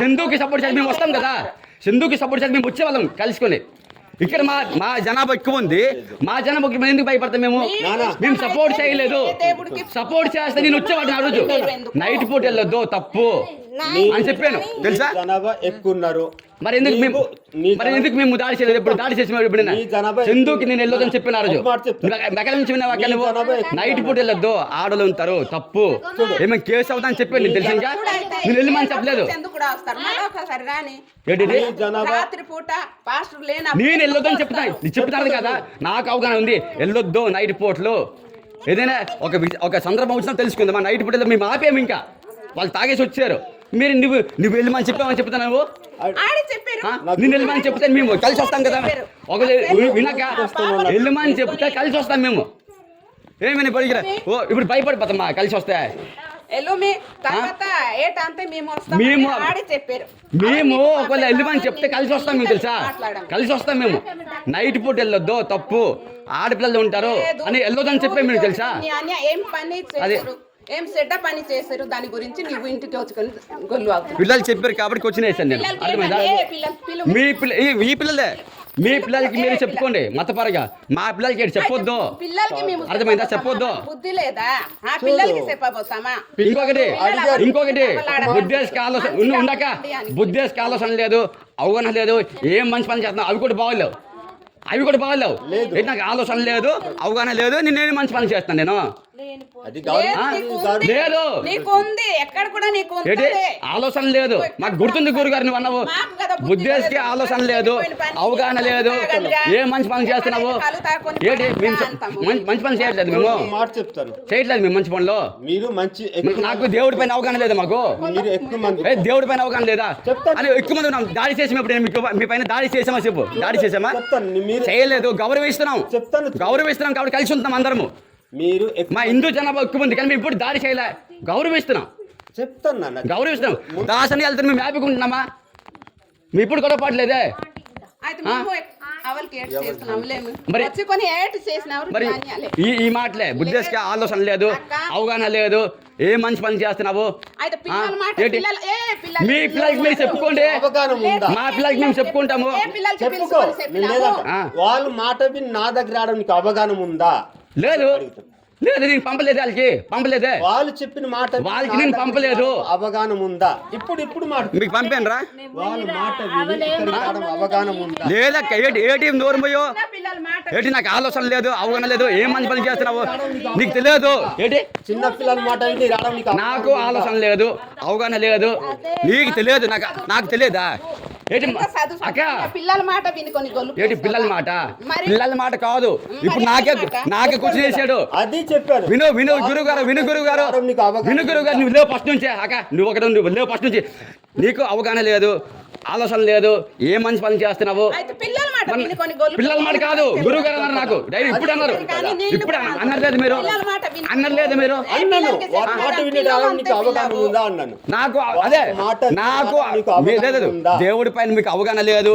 చందుకి సపోర్ట్ చేస్తే మేము వస్తాం కదా. చందుకి సపోర్ట్ చేసి మేము వచ్చేవాళ్ళం కలుసుకొని. ఇక్కడ మా జనాభా ఎక్కువ ఉంది. మా జనాభా ఎందుకు భయపడతాం? మేము సపోర్ట్ చేయలేదు. సపోర్ట్ చేస్తే నేను వచ్చేవాడిని ఆ రోజు. నైట్ పూట వెళ్ళొద్దు తప్పు అని చెప్పాను తెలుసా. జనాభా ఎక్కువ ఉన్నారు. మరి ఎందుకు మేము దాడి చేయలేదు? ఎప్పుడు దాడి చేసిన చందుకి నేను వెళ్ళొద్దని చెప్పిన ఆ రోజు. మెకల నుంచి విన్నావా? నైట్ పూట వెళ్ళొద్దు ఆడలు ఉంటారు తప్పు ఏమైనా కేసు అవుతాని చెప్పాను నేను తెలుసు. ఇంకా నేను వెళ్ళమని చెప్పలేదు. నేను వెళ్ళొద్దని చెప్తాను కదా. నాకు అవగాహన ఉంది. వెళ్ళొద్దు నైట్ పూటలు. ఏదైనా ఒక సందర్భం వచ్చినా తెలుసుకుంది. మా నైట్ పూటలో మేము ఆపేము. ఇంకా వాళ్ళు తాగేసి వచ్చారు. మీరు నువ్వు వెళ్ళమని చెప్పామని చెప్తున్నావు. నేను వెళ్ళమని చెప్తే మేము కలిసి వస్తాం కదా. ఒక వినక వెళ్ళమని చెప్తే కలిసి వస్తాం మేము. ఏమైనా పడిగిరా ఇప్పుడు భయపడిపోతాం కలిసి వస్తే. మేము ఒకవేళ వెళ్ళమని చెప్తే కలిసి వస్తాం మేము తెలుసా. కలిసి వస్తాం మేము. నైట్ పూట వెళ్ళొద్దు తప్పు ఆడపిల్లలు ఉంటారు అని వెళ్ళొద్దని చెప్పే మేము తెలుసా. ఏం చెడ్డ పని చేశారు దాని గురించి నువ్వు ఇంటికి వచ్చుకొని గొల్లు పిల్లలు చెప్పారు కాబట్టి క్వశ్చన్ వేసాను నేను. అర్థమైందా? ఈ పిల్లలే మీ పిల్లలకి మీరు చెప్పుకోండి మతపరంగా. మా పిల్లలకి చెప్పొద్దు. అర్థమైందా? చెప్పొద్దు. బుద్ధి లేదా? పిల్లలకి చెప్పబోతామా? ఇంకొకటి బుద్ధేసి ఆలోచన ఉండక బుద్ధేసి ఆలోచన లేదు. అవగాహన లేదు, ఏం మంచి పని చేస్తున్నావు అవి కూడా బాగలేవు, అవి కూడా బాగలేవు. ఏంటి నాకు ఆలోచన లేదు, అవగాహన లేదు, నేనేం మంచి పని చేస్తాను నేను. అది కాదు. లేదు నీకు ఉంది, ఎక్కడ కూడా నీకు ఉంది. ఏంటి ఆలోచన లేదు, మాకు గుర్తుంది గురుగారు నువ్వు అన్నావు. బుద్ధేసికి ఆలోచన లేదు, అవగాహన లేదు, ఏ మంచి పని చేస్తున్నావు. ఏంటి మేము మంచి పని చేయట్లేదు, మేము మాట చెప్తాను చేయట్లేదు మేము మంచి పనులు. మీరు మంచి నాకు దేవుడి పైన అవగాహన లేదా, మాకు మీరు ఎక్కువ మంది దేవుడి పైన అవగాహన లేదా అని ఎక్కువ మంది ఉన్నాం. దాడి చేసాము, ఇప్పుడు మీకు మీ పైన దాడి చేసామా చెప్పు, దాడి చేసామా? చెప్తాను మీరు చేయలేదు, గౌరవిస్తున్నాం, చెప్తాను గౌరవిస్తున్నాం కాబట్టి కలిసి ఉంటున్నాం అందరము. మీరు మా హిందూ జనాభా ఎక్కువ ఉంది కానీ మేము ఇప్పుడు దాడి చేయలే, గౌరవిస్తున్నాం, చెప్తాను నాన్న. గౌరవిస్తున్నాం. దాసని వెళ్తాను మేము హ్యాపీగా ఉంటున్నామా? మీ ఇప్పుడు గొడవ పడలేదే. అయితే మేము అవలకి ఏడ్ చేస్తున్నాం లేము. మరి- వచ్చి కొన్ని ఏడ్ చేసినారు మరి ఈ మాటలే బుద్ధేసికి ఆలోచన లేదు, అవగాహన లేదు, ఏ మంచి పని చేస్తున్నావు. అయితే పిల్లల మాట ఏంటి? పిల్లలు మీ పిల్లలకి మీరు చెప్పుకోండి, అవగాహన ఉందా? మా పిల్లలకి మేము చెప్పుకుంటాము. పిల్లలకి చెప్పుకో. పిలుచుకొని నేను చెప్పినాము. లేదంట. వాళ్ళు మాట విని నా దగ్గర రావడం నీకు అవగాహన ఉందా? లేదు లేదు నేను పంపలేదు, వాళ్ళకి పంపలేదే, వాళ్ళు చెప్పిన మాట విని వాళ్ళకి నా నేను దగ్గర పంపలేదు. అవగాహన ఉందా? ఇప్పుడు మాట మీకు పంపాను రా. వాళ్ళ మాట విని ఇక్కడికి రావడం అవగాహన ఉందా? లేదక్క, ఏటి దూరం పోయో, పిల్లల మాట ఏంటి నాకు ఆలోచన లేదు, అవగాహన లేదు, ఏం మంచి పని చేస్తున్నావు నీకు తెలియదు. ఏంటి చిన్న పిల్లల మాట విని రావడం నీకు నాకు ఆలోచన లేదు, అవగాహన లేదు, నీకు తెలియదు, నాకు తెలియదా? ఏంటి చదువు అక్క, పిల్లల మాట విని కొన్ని గొల్లు ఏంటి పిల్లల మాట? మరి- పిల్లల మాట కాదు, ఇప్పుడు నాకే కూర్చొని చేశాడు. అది చెప్పారు. విను గురువు గారు, నీకు అవగాహన విను గురువు గారు, నువ్వు లేవు ఫస్ట్ నుంచే అక్క, నువ్వు లేవు ఫస్ట్ నుంచి. నీకు అవగాహన లేదు, ఆలోచన లేదు, ఏ మంచి పని చేస్తున్నావు. అయితే పిల్లల మాట విని కొన్ని గొల్లు పిల్లల మాట కాదు, గురువు గారు అన్నారు నాకు డైరీ ఇప్పుడు అన్నారు, ఇప్పుడు అన్నారు లేదు మీరు, పిల్లల మాట విని అన్నారు లేదు మీరు. అన్నాను వాళ్ళ మాట విని రావడం నీకు అవగాహన ఉందా అన్నాను. నాకు అదే మాట నాకు నీకు అవగాహన లేదు, ఉందా? దేవుడి పైన మీకు అవగాహన లేదు,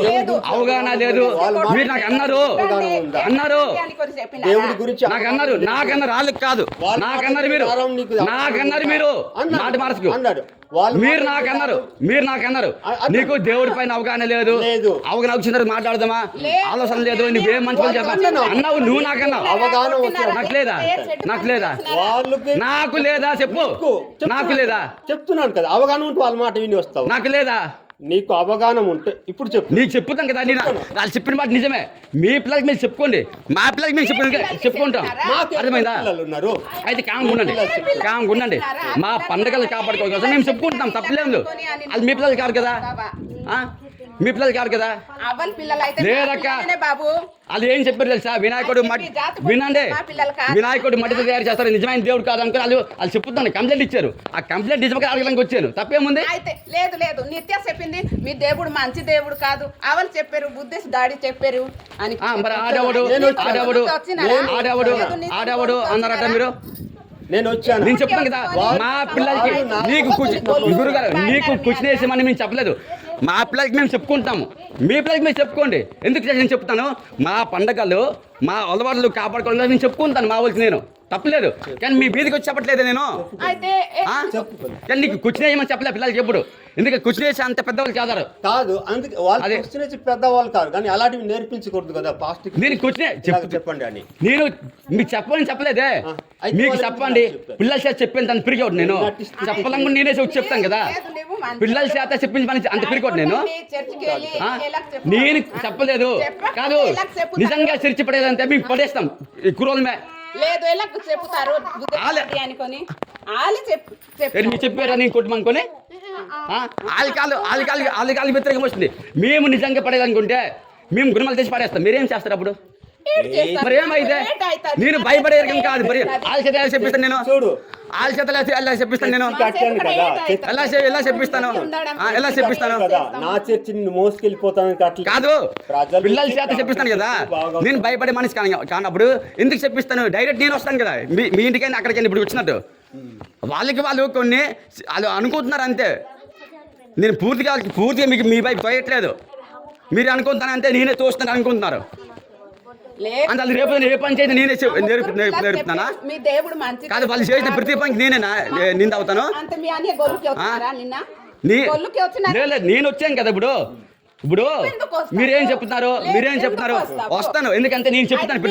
అవగాహన లేదు. మీరు నాకు అన్నారు అని కొన్ని చెప్పినా. దేవుడి గురించి నాకన్నారు వాళ్ళకి కాదు, నాకన్నారు మీరు, నాకన్నారు మీరు, మాట మార్చుకు అన్నాడు. వాళ్ళు మీరు నాకన్నారు నీకు దేవుడి పైన అవగాహన లేదు, అవగాహన వచ్చిన తర్వాత మాట్లాడదామా, ఆలోచన లేదు, నువ్వేం మంచి పని చేస్తావు అన్నావు, నువ్వు నాకన్నావు. అవగాహన వచ్చాడు. నాకు లేదా వాళ్ళకి నాకు లేదా చెప్పు, నాకు లేదా చెప్తున్నాను కదా, అవగాహన ఉంటే వాళ్ళ మాట విని వస్తావు. నాకు లేదా? నీకు అవగాహన ఉంటే ఇప్పుడు చెప్పు. నీకు చెప్పుతాం కదా, నేను వాళ్ళు చెప్పిన మాట నిజమే. మీ పిల్లలకి మీరు చెప్పుకోండి, మా పిల్లలకి మేము చెప్పుకుంటాం. అర్థమైందా? పిల్లలు ఉన్నారు. అయితే కామ్ ఉండండి. మా పండుగలు కాపాడుకోవాలి కోసం మేము చెప్పుకుంటున్నాం, తప్పలేదు. అది మీ పిల్లలు కాదు కదా, మీ పిల్లలు కాదు కదా. అవ్వల పిల్లలు అయితే లేదక్క. మా పిల్లలనే బాబు. అది ఏం చెప్పారు తెలుసా, వినాయకుడు వినండి, వినాయకుడు మట్టితో తయారు చేస్తారు, నిజమైన దేవుడు కాదు అనుకుని వాళ్ళు చెప్పుతాను, కంప్లైంట్ ఇచ్చారు. ఆ కంప్లైంట్ నిజంగా అడగడానికి వచ్చాను, తప్పేముంది? అయితే లేదు నిత్య చెప్పింది మీ దేవుడు మంచి దేవుడు కాదు, అవలు చెప్పారు, బుద్ధిస్ట్ దాడి చెప్పారు అని. మరి ఆడేవాడు అన్నారట మీరు. నేను వచ్చాను, నేను చెప్తాను కదా, మా పిల్లలకి నీకు గురుగారు నీకు క్వశ్చన్ వేసామని మేము చెప్పలేదు. మా పిల్లలకి మేము చెప్పుకుంటాము, మీ పిల్లలకి మీరు చెప్పుకోండి. ఎందుకు నేను చెప్తాను, మా పండగలు మా అలవాట్లు కాపాడుకోవాలి నేను చెప్పుకుంటాను, మా వాళ్ళకి నేను తప్పలేదు. కానీ మీ వీధికి వచ్చి చెప్పట్లేదు నేను. అయితే కానీ నీకు క్వశ్చన్ వేయమని చెప్పలేదు పిల్లలకి ఎప్పుడు, ఎందుకంటే క్వశ్చన్ వేసి అంత పెద్దవాళ్ళు కాదు. అందుకే వాళ్ళు క్వశ్చన్ వేసి పెద్దవాళ్ళు కాదు, కానీ అలాంటివి నేర్పించకూడదు కదా. పాస్ట్ నేను క్వశ్చన్ చెప్పండి అని నేను మీకు చెప్పని చెప్పలేదే, మీకు చెప్పండి. పిల్లల చేత చెప్పింది అంత పిరికోడు నేను, చెప్పాలనుకుంటే నేనే చెప్తాను కదా. పిల్లల చేత చెప్పింది పని అంత పిరికోడు నేను. నేను చెప్పలేదు కాదు, నిజంగా చర్చి పడేదంటే మేము పడేస్తాం ఈ కుర్రోళ్ళమే. లేదు ఎలా చెప్తారు అనుకొని మీరు చెప్పారా నేను కొట్టమనుకొని ఆలికాలు వ్యతిరేకం వస్తుంది. మేము నిజంగా పడేదనుకుంటే మేము గుణమాలు తెచ్చి పడేస్తాం, మీరేం చేస్తారు అప్పుడు? మరి ఏమైతే నేను భయపడే రకం కాదు, మరి వాళ్ళ చేత ఎలా చెప్పిస్తాను నేను, వాళ్ళ చేత ఎలా చెప్పిస్తాను నేను, ఎలా చెప్పిస్తాను, ఎలా చెప్పిస్తాను నా చర్చి మోసుకెళ్ళిపోతాను కాదు, పిల్లల చేత చెప్పిస్తాను కదా. నేను భయపడే మనిషి కానప్పుడు ఎందుకు చెప్పిస్తాను? డైరెక్ట్ నేను వస్తాను కదా మీ ఇంటికైనా అక్కడికైనా ఇప్పుడు వచ్చినట్టు. వాళ్ళు కొన్ని వాళ్ళు అనుకుంటున్నారు అంతే, నేను పూర్తిగా మీకు మీ వైపు తోయట్లేదు. మీరు అనుకుంటాను అంతే, నేనే తోస్తాను అనుకుంటున్నారు. అంటే రేపు ఏ పని చేసి నేనే నేర్పుతున్నానా? కాదు, వాళ్ళు చేసిన ప్రతి పనికి నేనే నింద అవుతాను. నేను వచ్చాను కదా ఇప్పుడు మీరేం చెప్తున్నారు వస్తాను. ఎందుకంటే నేను చెప్తాను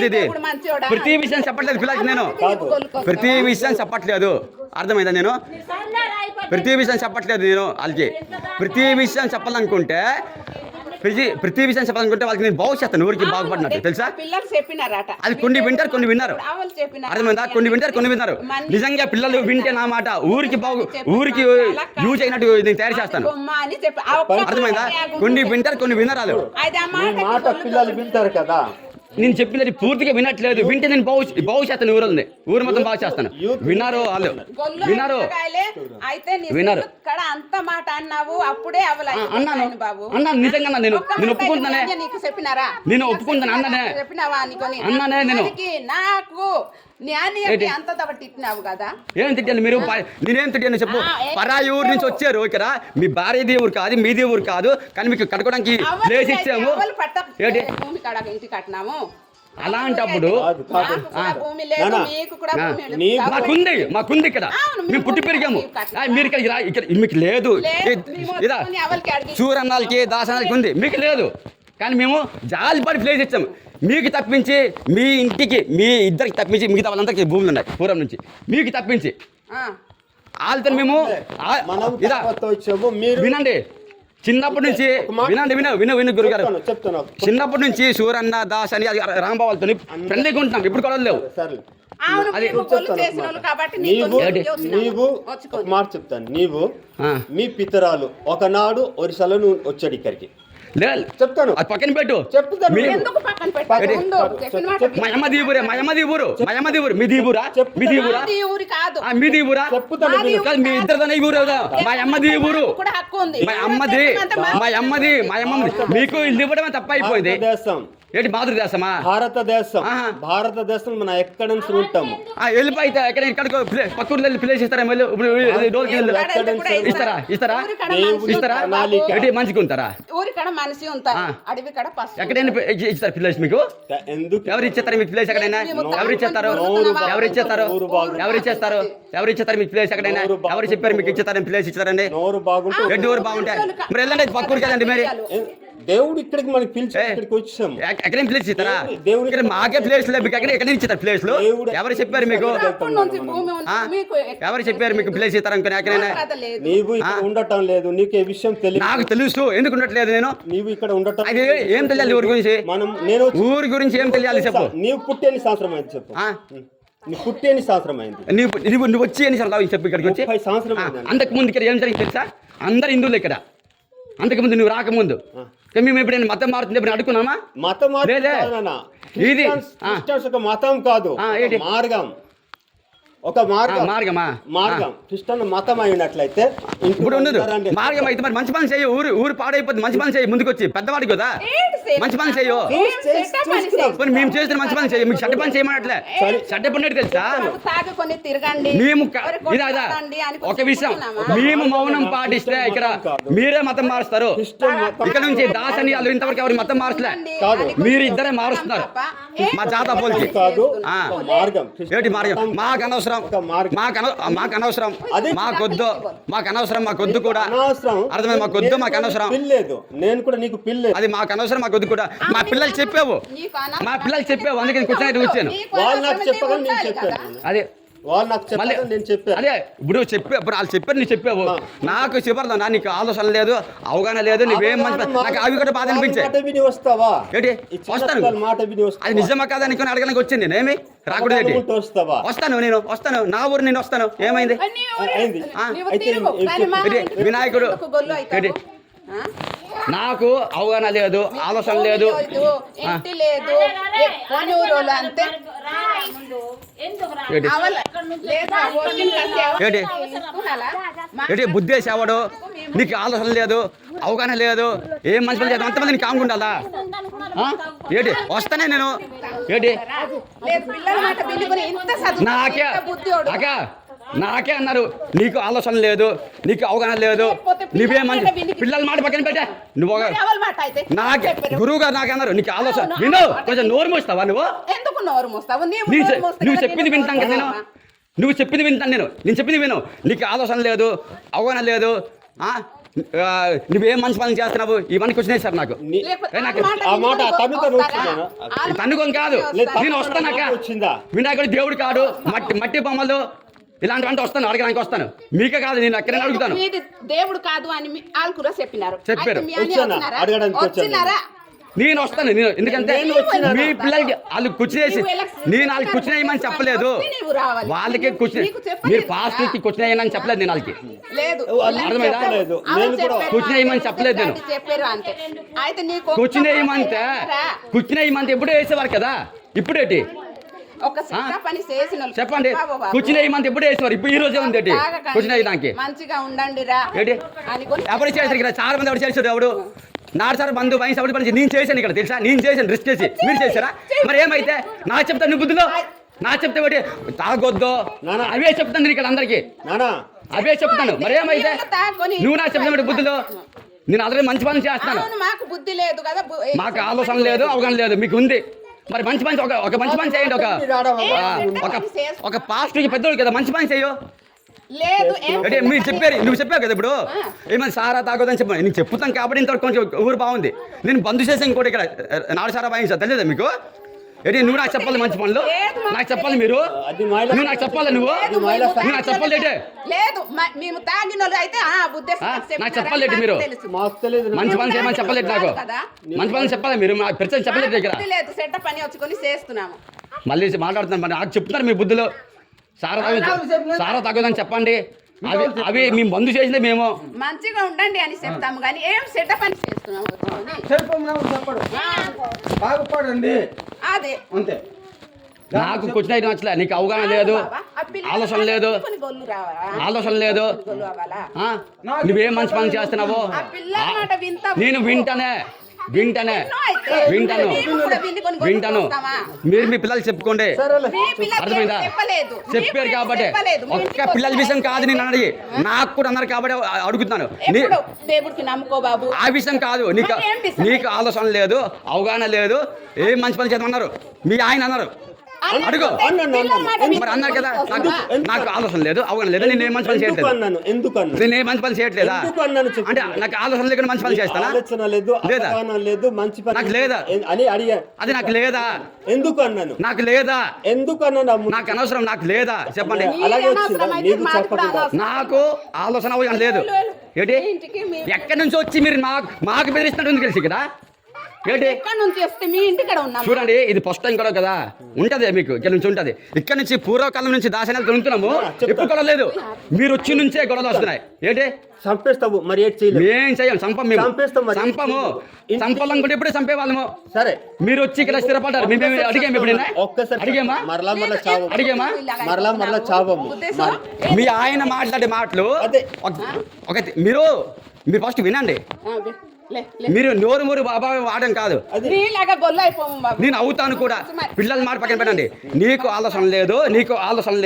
ప్రతి విషయం చెప్పట్లేదు పిల్లలకి, నేను ప్రతి విషయం చెప్పట్లేదు. అర్థమైందా? నేను ప్రతి విషయం చెప్పట్లేదు, నేను వాళ్ళకి ప్రతి విషయం చెప్పాలనుకుంటే ప్రతి విషయం చెప్పాలనుకుంటే వాళ్ళకి నేను భవిష్యత్తు ఊరికి బాగుపడినట్టు తెలుసా. పిల్లలు చెప్పినారట, అది కొన్ని వింటారు కొన్ని విన్నారు, ఆవులు చెప్పినారు, అర్థమైందా? కొన్ని వింటారు కొన్ని విన్నారు. నిజంగా పిల్లలు వింటే నా మాట ఊరికి యూజ్ అయినట్టు నేను తయారు చేస్తాను, బొమ్మ అని చెప్పి ఆ ఒక్క అర్థమైందా? కొన్ని వింటారు కొన్ని వినరు వాళ్ళు. అయితే ఆ నీ మాట మాట పిల్లలు వింటారు కదా. నేను చెప్పినది పూర్తిగా వినట్లేదు, వింటే నేను భవిష్యత్తు ఊరుంది, ఊరు మొత్తం బాగు చేస్తాను. విన్నారు వాళ్ళు, గొల్లు విన్నారు కాయలే. అయితే నీ వినరు. ఇక్కడ అంత మాట అన్నావు, అప్పుడే అన్నాను బాబు అన్నాను, నిజంగా నేను ఒప్పుకుంటానే, నీకు చెప్పినారా? నేను ఒప్పుకుంటాను అన్ననే చెప్పినావా అనుకొని అన్నానే నేను. నాకు న్యాయానికి అంత తిట్టినావు కదా. ఏం తిట్టాను మీరు? నేనేం తిట్టాను చెప్పు? పరాయి ఊరు నుంచి వచ్చారు ఇక్కడ, మీ భార్యది ఊరు కాదు మీది ఊరు కాదు, కానీ మీకు కట్టుకోవడానికి ప్లేస్ ఇచ్చాము. ఏంటి భూమి కాడ ఇంటి కట్టినాము, అలాంటప్పుడు భూమి లేదు, మీకు కూడా భూమి లేదు. మాకుంది ఇక్కడ, మేము పుట్టి పెరిగాము. మీరు ఇక్కడ మీకు లేదు, ఇదా చూరన్నాలకి దాసనాలకి ఉంది, మీకు లేదు. కానీ మేము జాలిపడి ప్లేస్ ఇచ్చాము మీకు తప్పించి, మీ ఇంటికి మీ ఇద్దరికి తప్పించి మిగతా వాళ్ళందరికీ భూములు ఉన్నాయి పూర్వం నుంచి, మీకు తప్పించి వాళ్ళతో మేము ఇదా వినండి. చిన్నప్పటి నుంచి వినండి, విను గురుగారు, చిన్నప్పటి నుంచి సూరన్న దాస్ అని రాంబాబులతో ఫ్రెండ్లీగా ఉంటున్నాం, ఇప్పుడు కూడా లేవు. నీవు మాట చెప్తాను, నీవు మీ పితరాలు ఒకనాడు ఒరిస్సాలో నువ్వు వచ్చాడు ఇక్కడికి, లేదు చెప్తాను, అది పక్కన పెట్టు. చెప్తాను. మయమదీవురు మీ దీవురా, మీ దీవురా, మీ దీవురా, మీ ఇద్దరు ఊరు కదా. మా అమ్మది ఊరు, మా అమ్మది మీకు ఇల్లు ఇవ్వడమే తప్ప అయిపోయింది. ఏంటి భారతదేశమా? భారతదేశం మనం ఎక్కడ నుంచి ఉంటాము. వెళ్ళిపోయితే ఎక్కడికో పక్కూరు ప్లేస్ ఇస్తారా? ఇస్తారా ఏంటి మంచిగా ఉంటారా? ఎక్కడైనా ఇస్తారు ప్లేస్ మీకు? ఎవరు ఇచ్చేస్తారు మీకు ప్లేస్ ఎక్కడైనా? ఎవరు ఇచ్చేస్తారు మీకు ప్లేస్ ఎక్కడైనా? ఎవరు చెప్పారు మీకు ఇచ్చేస్తారని ప్లేస్ ఇచ్చారండి? ఎటు ఊరు బాగుంటాయి మరి వెళ్ళండి, పక్కూరు కదండి. మరి దేవుడు ఇక్కడికి మనకి పిలిచి ఇక్కడికి వచ్చాము. ఎక్కడైనా ప్లేస్ ఇస్తారా? దేవుడు మాకే ప్లేస్ లేదు, మీకు ఎక్కడ ఇచ్చారు ప్లేస్ లో? ఎవరు చెప్పారు మీకు? ఎవరు చెప్పారు మీకు ప్లేస్ ఇస్తారనుకుని? ఎక్కడైనా నీవు ఇక్కడ ఉండటం లేదు, నీకు ఏ విషయం తెలియదు. నాకు తెలుసు ఎందుకు ఉండట్లేదు. నేను నీవు ఇక్కడ ఉండటం అది ఏం తెలియాలి ఊరి గురించి? నేను ఊరి గురించి ఏం తెలియాలి చెప్పు. నీవు పుట్టి ఎన్ని సంవత్సరం అయింది చెప్పు. నీ పుట్టి ఎన్ని సంవత్సరం అయింది? నువ్వు వచ్చి ఎన్ని సంవత్సరం చెప్పు ఇక్కడికి వచ్చి? 30 సంవత్సరం. అంతకు ముందు ఇక్కడ ఏం జరిగింది తెలుసా? అందరు హిందువులు ఇక్కడ. అంతకుముందు నువ్వు రాకముందు మేము ఎప్పుడైనా మతం మారుతుంది ఎప్పుడు అడుగున్నామా? మతం ఇది ఒక మతం కాదు, మార్గం. ఒక మార్గం క్రిస్టియన్ మతం అయినట్లయితే ఇప్పుడు ఉండదు. మార్గం అయితే మరి మంచి పని చేయు, ఊరు పాడైపోతుంది. మంచి పని చేయి, ముందుకు వచ్చి పెద్దవాడి కదా మంచి పని చేయు. మేము చేసిన మంచి పని చేయి, మీకు చెడ్డ పని చేయమన్నట్లే. చెడ్డ పని తెలుసా? మేము ఇదా ఒక విషయం, మేము మౌనం పాటిస్తే ఇక్కడ మీరే మతం మారుస్తారు. ఇక్కడ నుంచి దాసని వాళ్ళు ఇంతవరకు ఎవరు మతం మారుస్తలే, మీరు ఇద్దరే మారుస్తున్నారు. మా జాతా పోల్చి ఏంటి మార్గం? మాకు అనవసరం, మాకు అనవసరం, మాకొద్దు కూడా. అర్థమైంది? మాకొద్దు, మాకు అనవసరం. నేను కూడా నీకు పిల్ల, అది మాకు అనవసరం, మాకొద్దు కూడా. మా పిల్లలు చెప్పావు, అందుకని కూర్చొని వచ్చాను. అదే వాళ్ళు నాకు చెప్పారు, నేను చెప్పాను. అదే ఇప్పుడు వాళ్ళు చెప్పారు, నీకు చెప్పావు. నాకు చెప్పారు నీకు ఆలోచన లేదు, అవగాహన లేదు, నువ్వేం మంచి. నాకు అవి కూడా బాధ అనిపించాయి. అది నిజమా కాదా అనుకుని అడగడానికి వచ్చింది. నేనేమి రాకూడదు, వస్తాను నా ఊరు నేను వస్తాను. ఏమైంది? వినాయకుడు నాకు అవగాహన లేదు, ఆలోచన లేదు. బుద్ధి వేసేవాడు, నీకు ఆలోచన లేదు, అవగాహన లేదు, ఏం మంచి పని చేద్దాం అంతమంది నీకు కాముకుండాలా? ఏంటి వస్తానే నేను నాకే అన్నారు నీకు ఆలోచన లేదు, నీకు అవగాహన లేదు, నువ్వే మంచి పిల్లల మాట పక్కన పెట్టా. నువ్వు నాకే గురువు గారు నాకే అన్నారు నీకు ఆలోచన. విను, కొంచెం నోరు మోస్తావా? నువ్వు చెప్పింది వింటాను కదా నేను, నేను చెప్పింది విను. నీకు ఆలోచన లేదు, అవగాహన లేదు, నువ్వేం మంచి పని చేస్తున్నావు, ఇవన్నీ క్వశ్చన్ సార్ నాకు. తన్నుకొని కాదు, నేను వస్తానక్క. వినాయకుడు దేవుడు కాడు, మట్టి బొమ్మలు ఇలాంటి అంటే వస్తాను, అడగడానికి వస్తాను. మీకే కాదు, నేను ఎక్కడైనా అడుగుతాను. మీది దేవుడు కాదు అని వాళ్ళు కూడా చెప్పినారు. చెప్పారు. అయితే మీ అన్నయ్య వచ్చానా? వచ్చినారా? అడగడానికి వచ్చాను. వచ్చినారా? నేను వస్తాను. నేను ఎందుకంటే మీ పిల్లలకి వాళ్ళు కూర్చునేసి నేను వాళ్ళకి కూర్చునేయమని చెప్పలేదు. నువ్వు రావాలి. వాళ్ళకి కూర్చుని నీకు చెప్పలేదు మీరు పాస్టర్కి కూర్చునేయమని చెప్పలేదు. నేను వాళ్ళకి లేదు అర్థమైందా? చెప్పలేదు. అవును నేను కూడా చెప్పారు. కూర్చునేయమని చెప్పలేదు నేను. చెప్పారు అంతే. అయితే నీకు కూర్చునేయమంటే ఎప్పుడూ వేసేవారు కదా, ఇప్పుడేటి ఒక చిన్న పని చేసిన వాళ్ళు చెప్పండి. బాబు, కూర్చునేయమంటే ఎప్పుడు వేసేవారు, ఇప్పుడు ఈ రోజే ఉంది ఏంటి తాగకండి, కూర్చునేయడానికి మంచిగా ఉండండి రా ఏంటి అని కొని ఎవరు చేశారు ఇక్కడ? చాలా మంది ఎవరు చేశారు? ఎవడు నాడు సార్ బంధు వయసు ఎవరు పని నేను చేశాను ఇక్కడ, తెలుసా? నేను చేశాను, రిస్క్ చేసి. మీరు చేశారా? మరి ఏమైతే నాకు చెప్తాను నువ్వు బుద్ధిలో నాకు చెప్తే ఒకటి తాగొద్దు నానా. అవే చెప్తాను నేను ఇక్కడ అందరికి, నానా అవే చెప్తాను. మరి ఏమైతే తాకొని నువ్వు నాకు చెప్తాను బుద్ధిలో. నేను ఆల్రెడీ మంచి పని చేస్తాను. అవును, మాకు బుద్ధి లేదు కదా మాకు ఆలోచన లేదు, అవగాహన లేదు, మీకు ఉంది. మరి మంచి పని ఒక మంచి పని చేయండి. ఒక పాస్టర్కి పెద్దోడు కదా, మంచి పని చేయో. లేదు అంటే మీరు చెప్పారు, నువ్వు చెప్పావు కదా ఇప్పుడు ఏమైనా సారా తాగొద్దని చెప్పాను. నేను చెప్తాను కాబట్టి ఇంతవరకు కొంచెం ఊరు బాగుంది. నేను బంద్ చేసి ఇంకోటి ఇక్కడ నాడు సారా బాగా తెలియదా మీకు? ఏంటి నువ్వు నాకు చెప్పాలి మంచి పనులు, నాకు చెప్పాలి. మీరు నువ్వు నాకు చెప్పాలి, నువ్వు నాకు చెప్పాలి ఏంటి? లేదు మేము తాగిన వాళ్ళు అయితే బుద్ధి నాకు చెప్పాలి ఏంటి? మీరు మాకు తెలియదు. మంచి పని చేయమని చెప్పలేదు నాకు, మంచి పని చెప్పాలి. మీరు పెద్ద చెప్పలేదు ఇక్కడ. లేదు సెట్ట పని వచ్చుకొని చేస్తున్నాము. మళ్ళీ మాట్లాడుతున్నాను. మరి నాకు చెప్తున్నారు మీ బుద్ధిలో సారా తాగొద్దని చెప్పండి. అవి మేము బంద్ చేసిందే మేము. మంచిగా ఉండండి అని చెప్తాము కానీ ఏం సెట్ట పని చేస్తున్నాము చెప్పడు బాగుపడండి అదే అంతే. నాకు కూర్చుని అయితే నచ్చలే. నీకు అవగాహన లేదు, ఆలోచన లేదు, గొల్లు రావాలా? ఆలోచన లేదు. గొల్లు అవ్వాలా? నువ్వేం మంచి పని చేస్తున్నావు? ఆ పిల్ల మాట నేను వింటాను. మీరు మీ పిల్లలు చెప్పుకోండి, అర్థమైందా? చెప్పారు కాబట్టి ఒక్క పిల్లల విషయం కాదు నేను అన్నది, నాకు కూడా అన్నారు కాబట్టి అడుగుతున్నాను. దేవుడికి నమ్ముకో బాబు, ఆ విషయం కాదు. నీకు ఆలోచన లేదు, అవగాహన లేదు. ఏం మంచి పని చేద్దామన్నారు మీ ఆయన అన్నారు. అడుగు మరి అన్నారు కదా. నాకు ఆలోచన లేదు, అవగాహన లేదు, నేను ఏ మంచి పని చేయట్లేదు. నేను ఏ మంచి పని చేయట్లేదా అంటే నాకు ఆలోచన లేకుండా మంచి పని చేస్తానా? లేదా నాకు లేదా అది నాకు లేదా ఎందుకు అన్నాను? నాకు లేదా ఎందుకు అన్నాను? నాకు అనవసరం, నాకు లేదా చెప్పండి. అలాగే వచ్చిందా? నీకు చెప్పకుండా నాకు ఆలోచన అవగాహన లేదు. ఏంటి ఎక్కడి నుంచి వచ్చి మీరు మాకు బెదిరిస్తున్నట్టు ఉంది తెలిసి కదా. ఏంటి ఎక్కడి నుంచి వస్తే మీ ఇంటికాడ ఉన్నాము. చూడండి, ఇది ఫస్ట్ టైం గొడవ కదా, ఉంటది మీకు ఇక్కడ నుంచి ఉంటది. ఇక్కడ నుంచి పూర్వకాలం నుంచి దాసనాలు తిరుగుతున్నాము, ఎప్పుడు గొడవ లేదు. మీరు వచ్చి నుంచే గొడవలు వస్తున్నాయి. ఏంటి చంపేస్తావు మరి ఏం చేయలేదు? ఏం చెయ్యం, చంపం మేము, చంపము. చంపాలనుకుంటే ఎప్పుడే చంపేవాళ్ళము. సరే మీరు వచ్చి ఇక్కడ స్థిరపడ్డారు, మేము అడిగాము ఎప్పుడైనా? అడిగామా? మరలా చావము. మీ ఆయన మాట్లాడే మాటలు ఒక మీరు ఫస్ట్ వినండి. మీరు నోరు బాబా వాడడం కాదు, నేను అవుతాను కూడా. పిల్లల మాట పక్కన పెట్టండి. నీకు ఆలోచన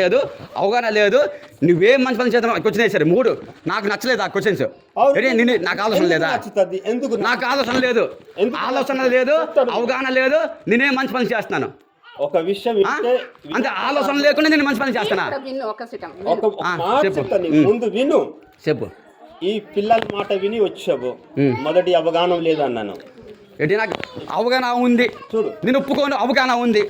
లేదు, అవగాహన లేదు. నువ్వేం మంచి పని చేద్దాం క్వశ్చన్ వేసారు 3 నాకు నచ్చలేదు ఆ క్వశ్చన్స్. నాకు ఆలోచన లేదా? నాకు ఆలోచన లేదు, అవగాహన లేదు. నేనేం మంచి పని చేస్తున్నాను? ఒక విషయం అంటే ఆలోచన లేకుండా నేను మంచి పని చేస్తానా? ముందు విను, చెప్పు. ఈ పిల్లల మాట విని వచ్చావు, మొదటి అవగాహన లేదన్నాను. ఏంటి నాకు అవగాహన ఉంది, చూడు నేను ఒప్పుకోను. అవగాహన ఉంది.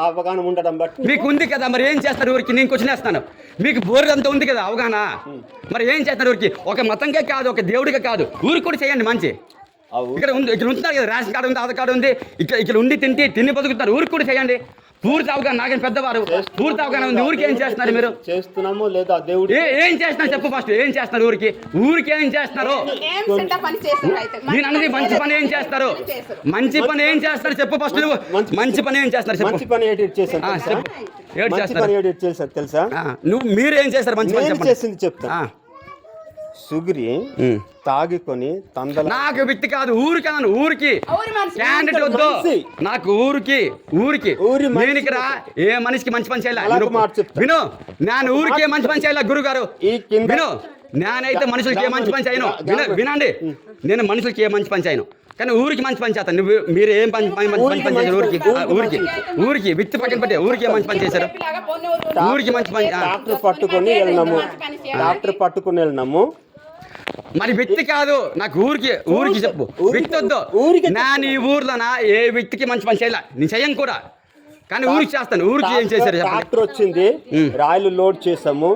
అవగాహన ఉండడం బట్టి మీకు ఉంది కదా. మరి ఏం చేస్తారు ఊరికి? నేను క్వశ్చన్ వేస్తాను. మీకు బోర్డు అంతా ఉంది కదా అవగాహన. మరి ఏం చేస్తారు ఊరికి? ఒక మతంకే కాదు, ఒక దేవుడికే కాదు, ఊరికి కూడా చేయండి మంచి. ఇక్కడ ఉంటున్నారు కదా, రేషన్ కార్డు ఉంది, ఆధార్ కార్డు ఉంది. ఇక్కడ ఉండి తిని బతుకుతున్నారు. ఊరికి కూడా చేయండి. పూర్తి అవగాహన, నాకేం పెద్దవారు, పూర్తి అవగాహన ఉంది. ఊరికి ఏం చేస్తున్నారు మీరు? చేస్తున్నామో లేదా దేవుడు ఏం చేస్తున్నారు చెప్పు ఫస్ట్. ఏం చేస్తున్నారు ఊరికి ఏం చేస్తున్నారు? నేను అన్నది మంచి పని ఏం చేస్తారు? మంచి పని ఏం చేస్తారు చెప్పు ఫస్ట్. నువ్వు మంచి పని ఏం చేస్తారు చెప్పు. మంచి పని ఎడిట్ చేశాను తెలుసా? మీరు ఏం చేస్తారు మంచి పని చేసింది చెప్తా. సుగిరి తాగికొని నాకు వ్యక్తి కాదు, ఊరికి అన్నాను. ఊరికి క్యాండిడేట్ వద్దు నాకు. ఊరికి నేను ఇక్కడ ఏ మనిషికి మంచి పని చేయాలి విను. నేను ఊరికే మంచి పని చేయాలి గురువు గారు విను. నేనైతే మనుషులకి ఏ మంచి పని చేయను. వినండి, నేను మనుషులకి ఏ మంచి పని చేయను, కానీ ఊరికి మంచి పని చేస్తాను. మీరు ఏం మంచి పని చేశారు ఊరికి వ్యక్తి పక్కన పెట్టే ఊరికి ఏ మంచి పని చేశారు? ఊరికి మంచి పని డాక్టర్ పట్టుకుని వెళ్ళినాము. మరి వ్యక్తి కాదు నాకు. ఊరికి చెప్పు. వ్యక్తి వద్దు. నేను ఈ ఊర్లోనా ఏ వ్యక్తికి మంచి పని చేయాల, నేను చెయ్యను కూడా. కానీ ఊరికి చేస్తాను. ఊరికి ఏం చేశారు చెప్పండి. ట్రాక్టర్ వచ్చింది, రాయిలు లోడ్ చేసాము.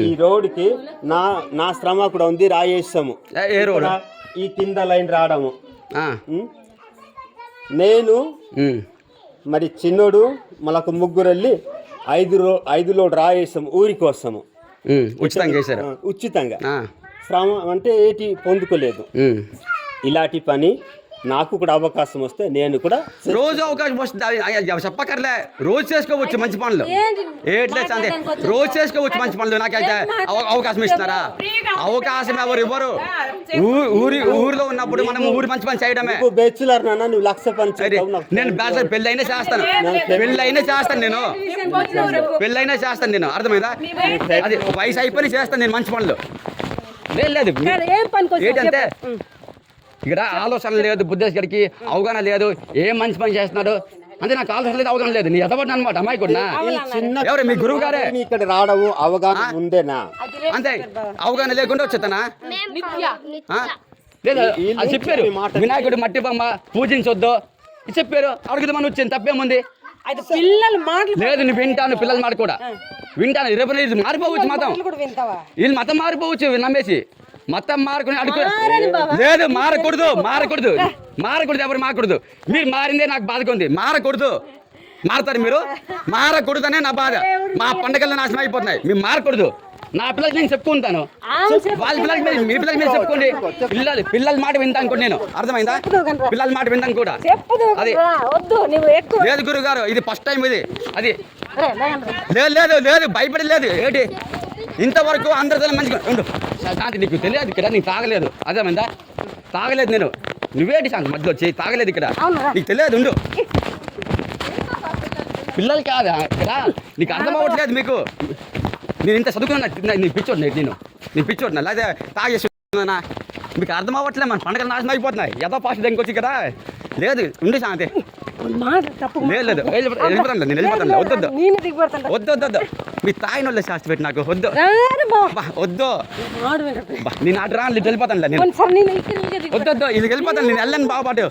ఈ రోడ్డుకి నా శ్రమ కూడా ఉంది, రాయి వేసాము. ఏ రోడ్? ఈ కింద లైన్ రావడము. ఆ. నేను మరి చిన్నోడు మనకు ముగ్గురు వెళ్ళి 5 లోడ్ రాయి వేసాము ఊరి కోసము. ఉచితంగా చేశారు. ఉచితంగా. శ్రమ అంటే ఏటి పొందుకోలేదు. ఇలాంటి పని నాకు కూడా అవకాశం వస్తే నేను కూడా రోజు అవకాశం వస్తుంది చెప్పకర్లే. రోజు చేసుకోవచ్చు మంచి పనులు. ఏట్లే అంతే, రోజు చేసుకోవచ్చు మంచి పనులు. నాకైతే అవకాశం ఇస్తున్నారా? అవకాశం ఎవరు ఇవ్వరు. ఊరిలో ఉన్నప్పుడు మనం ఊరి మంచి పని చేయడమే. బ్యాచులర్ నాన్న, నువ్వు 1,00,000 పని చేయవు. నేను బ్యాచులర్ పెళ్ళి అయినా చేస్తాను. పెళ్ళి అయినా చేస్తాను నేను. అర్థమైందా? అది వయసు అయిపోయి చేస్తాను నేను మంచి పనులు. లేదు ఏంటంటే ఇక్కడ ఆలోచన లేదు, బుద్ధేశ్ గారికి అవగాహన లేదు. ఏం మంచి పని చేస్తున్నాడు అంటే నాకు ఆలోచన లేదు, అవగాహన లేదు. నీ ఎదబడి అనమాట అమ్మాయి కూడా. ఎవరు మీ గురువు గారే ఇక్కడ రావడము అవగాహన ఉందేనా? అంతే. అవగాహన లేకుండా వచ్చేస్తానా? లేదు అది చెప్పారు. వినాయకుడు మట్టి బొమ్మ పూజించొద్దు చెప్పారు. అడుగుదామని వచ్చింది, తప్పేముంది? లేదు నువ్వు వింటాను, పిల్లలు మాట కూడా వింటాను. రేపు మారిపోవచ్చు మతం, వీళ్ళు మతం మారిపోవచ్చు నమ్మేసి. మతం మారుకుని అడుగు లేదు, మారకూడదు. ఎవరు మారకూడదు. మీరు మారిందే నాకు బాధగా ఉంది. మారతారు మీరు. మారకూడదనే నా బాధ. మా పండగల్లో నాశనం అయిపోతున్నాయి. మీరు మారకూడదు. నా పిల్లలకి నేను చెప్పుకుంటాను, వాళ్ళ పిల్లలకి మీ పిల్లలకి మీరు చెప్పుకోండి. పిల్లల మాట వింటాను కూడా నేను. అర్థమైందా? పిల్లల మాట వింటాను కూడా. అది లేదు గురువు గారు, ఇది ఫస్ట్ టైం ఇది. అది లేదు భయపడలేదు. ఏంటి ఇంతవరకు అందరితో మంచిగా ఉండు శాంతి. నీకు తెలియదు ఇక్కడ, నీకు తాగలేదు. అర్థమైందా? తాగలేదు నేను. నువ్వేంటి శాంతి మధ్యలో వచ్చి తాగలేదు ఇక్కడ, నీకు తెలియదు. ఉండు. పిల్లలు కాదా ఇక్కడ, నీకు అర్థం అవ్వట్లేదు మీకు. నేను ఇంత చదువుకున్నా, నేను పిచ్చోడినా లేదా తాగేస్తున్నా? మీకు అర్థం అవ్వట్లేదు. మన పండుగలు నాశనం అయిపోతున్నాయి. ఏదో పాస్ట్ దగ్గరికి వచ్చి కదా. లేదు ఉండి శాంతి. లేదు వెళ్ళిపోతాను, నేను వెళ్ళిపోతాను. వద్దు మీ తాగిన వాళ్ళ శాస్త్రి పెట్టి నాకు వద్దు. నేను అటు రాను, వెళ్ళిపోతాను. నేను వద్దు ఇది వెళ్ళిపోతాను. నేను వెళ్ళను బాగుపాటు,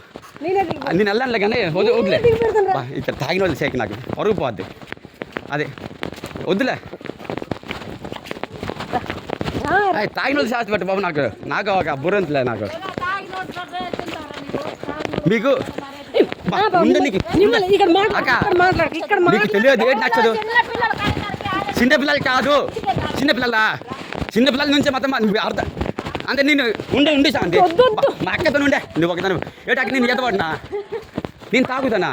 నేను వెళ్ళనులే కానీ వదిలే. ఇక్కడ తాగిన వాళ్ళు చేకి నాకు పరుగు పోద్ది. అదే వద్దులే. తాగిన వాళ్ళు శాస్త్రి పెట్టి బాబు. నాకు ఒక బుర్రంతులే నాకు. మీకు నీకు తెలియదు ఏంటి నచ్చదు. చిన్నపిల్లలు కాదు, చిన్నపిల్లల నుంచి మొత్తం అర్థం అంటే. నేను ఉండి శాంతి మా అక్కతో ఉండే. నువ్వు ఒకదాను ఏటాకి నేను ఎదపడినా, నేను తాగుతానా?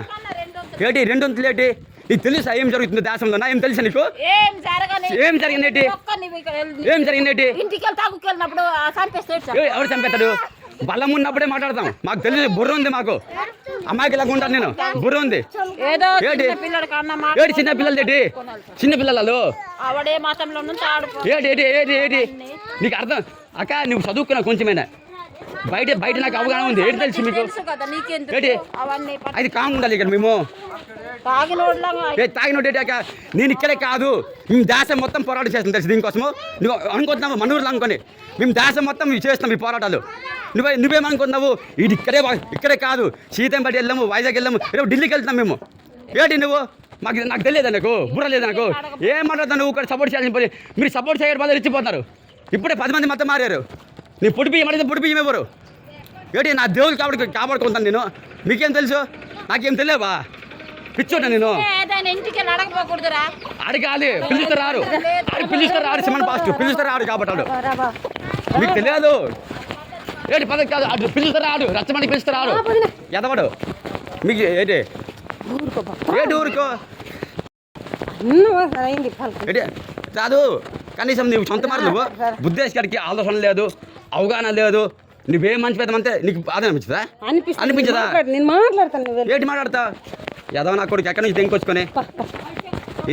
ఏంటి 2 వంతులు ఏంటి? నీకు తెలుసా ఏం జరుగుతుంది దేశంలో? ఏం తెలుసా నీకు? ఏం జరిగిందేంటి? ఎవరు చంపేస్తాడు? బలం ఉన్నప్పుడే మాట్లాడతాం. మాకు తెలియదు, బుర్ర ఉంది మాకు. అమ్మాయికి లాగా ఉంటాను నేను, బుర్ర ఉంది. ఏంటి చిన్నపిల్లలు? చిన్నపిల్లలు ఏంటి నీకు అర్థం? అక్క నువ్వు చదువుకున్నా కొంచెమైనా, బయట నాకు అవగాహన ఉంది. ఏంటి తెలుసు మీకు? ఏంటి అది కామ్ ఉండాలి ఇక్కడ. మేము తాగినోటేటాక నేను ఇక్కడే కాదు, మేము దేశం మొత్తం పోరాటం చేస్తాం తెలుసు దీనికోసము. నువ్వు అనుకుంటున్నావు మనూరులో అనుకొని మేము దేశం మొత్తం చేస్తాం ఈ పోరాటాలు. నువ్వేమనుకుంటున్నావు? ఇది ఇక్కడే కాదు, సీతంపేట వెళ్ళాము, వైజాగ్ వెళ్ళాము, రేపు ఢిల్లీకి వెళ్తున్నాం మేము. ఏంటి నువ్వు? నాకు తెలియదు, నాకు బుర్ర లేదు. నాకు ఏం మాట్లాడతావు నువ్వు? ఇక్కడ సపోర్ట్ చేయాల్సిన పని మీరు సపోర్ట్ చేయడం వల్ల రెచ్చిపోతారు. ఇప్పుడే 10 మంది మొత్తం మారారు. నీ పొడి బియ్యం అడిగితే పొడి బియ్యం ఎవరు? ఏంటి నా దేవుడు కాపాడుకుంటాను నేను. మీకేం తెలుసు? నాకేం తెలియవా? పిచ్చోట నేను. అడగాలి, పిలుస్తారు రారు సిమన్ పాస్ట్ పిలుస్తారు కాబట్టి మీకు తెలియదు. ఏంటి పదవి కాదు, అటు పిలుస్తారు రచ్చమణికి పిలుస్తారు ఎదవడు. మీకు ఏంటి ఊరుకో ఏంటి కాదు. కనీసం నువ్వు సొంత మాట నువ్వు బుద్ధేశ్ గారికి ఆలోచన లేదు, అవగాహన లేదు. నువ్వేం మంచి పెద్దమంటే నీకు బాధ అనిపించదా? ఏంటి మాట్లాడతా? యాదవ నా కొడుకు ఎక్కడి నుంచి తెంకొచ్చుకొని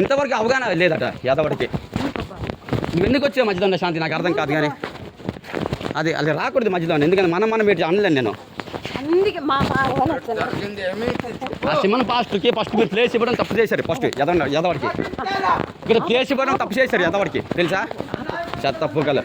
ఇంతవరకు అవగాహన లేదట యాదవుడికి. నువ్వు ఎందుకు వచ్చావు మధ్యలో శాంతి? నాకు అర్థం కాదు కానీ అది రాకూడదు మధ్యలో. ఎందుకంటే మనం పెట్టి అనలేను నేను. ఆ సిమన్ పాస్ట్కి ఫస్ట్ మీరు ప్లేస్ ఇవ్వడం తప్పు చేశారు. ఫస్ట్ యాదవుడికి ఇక్కడ ప్లేస్ ఇవ్వడం తప్పు చేశారు యాదవుడికి, తెలుసా? తప్పు కల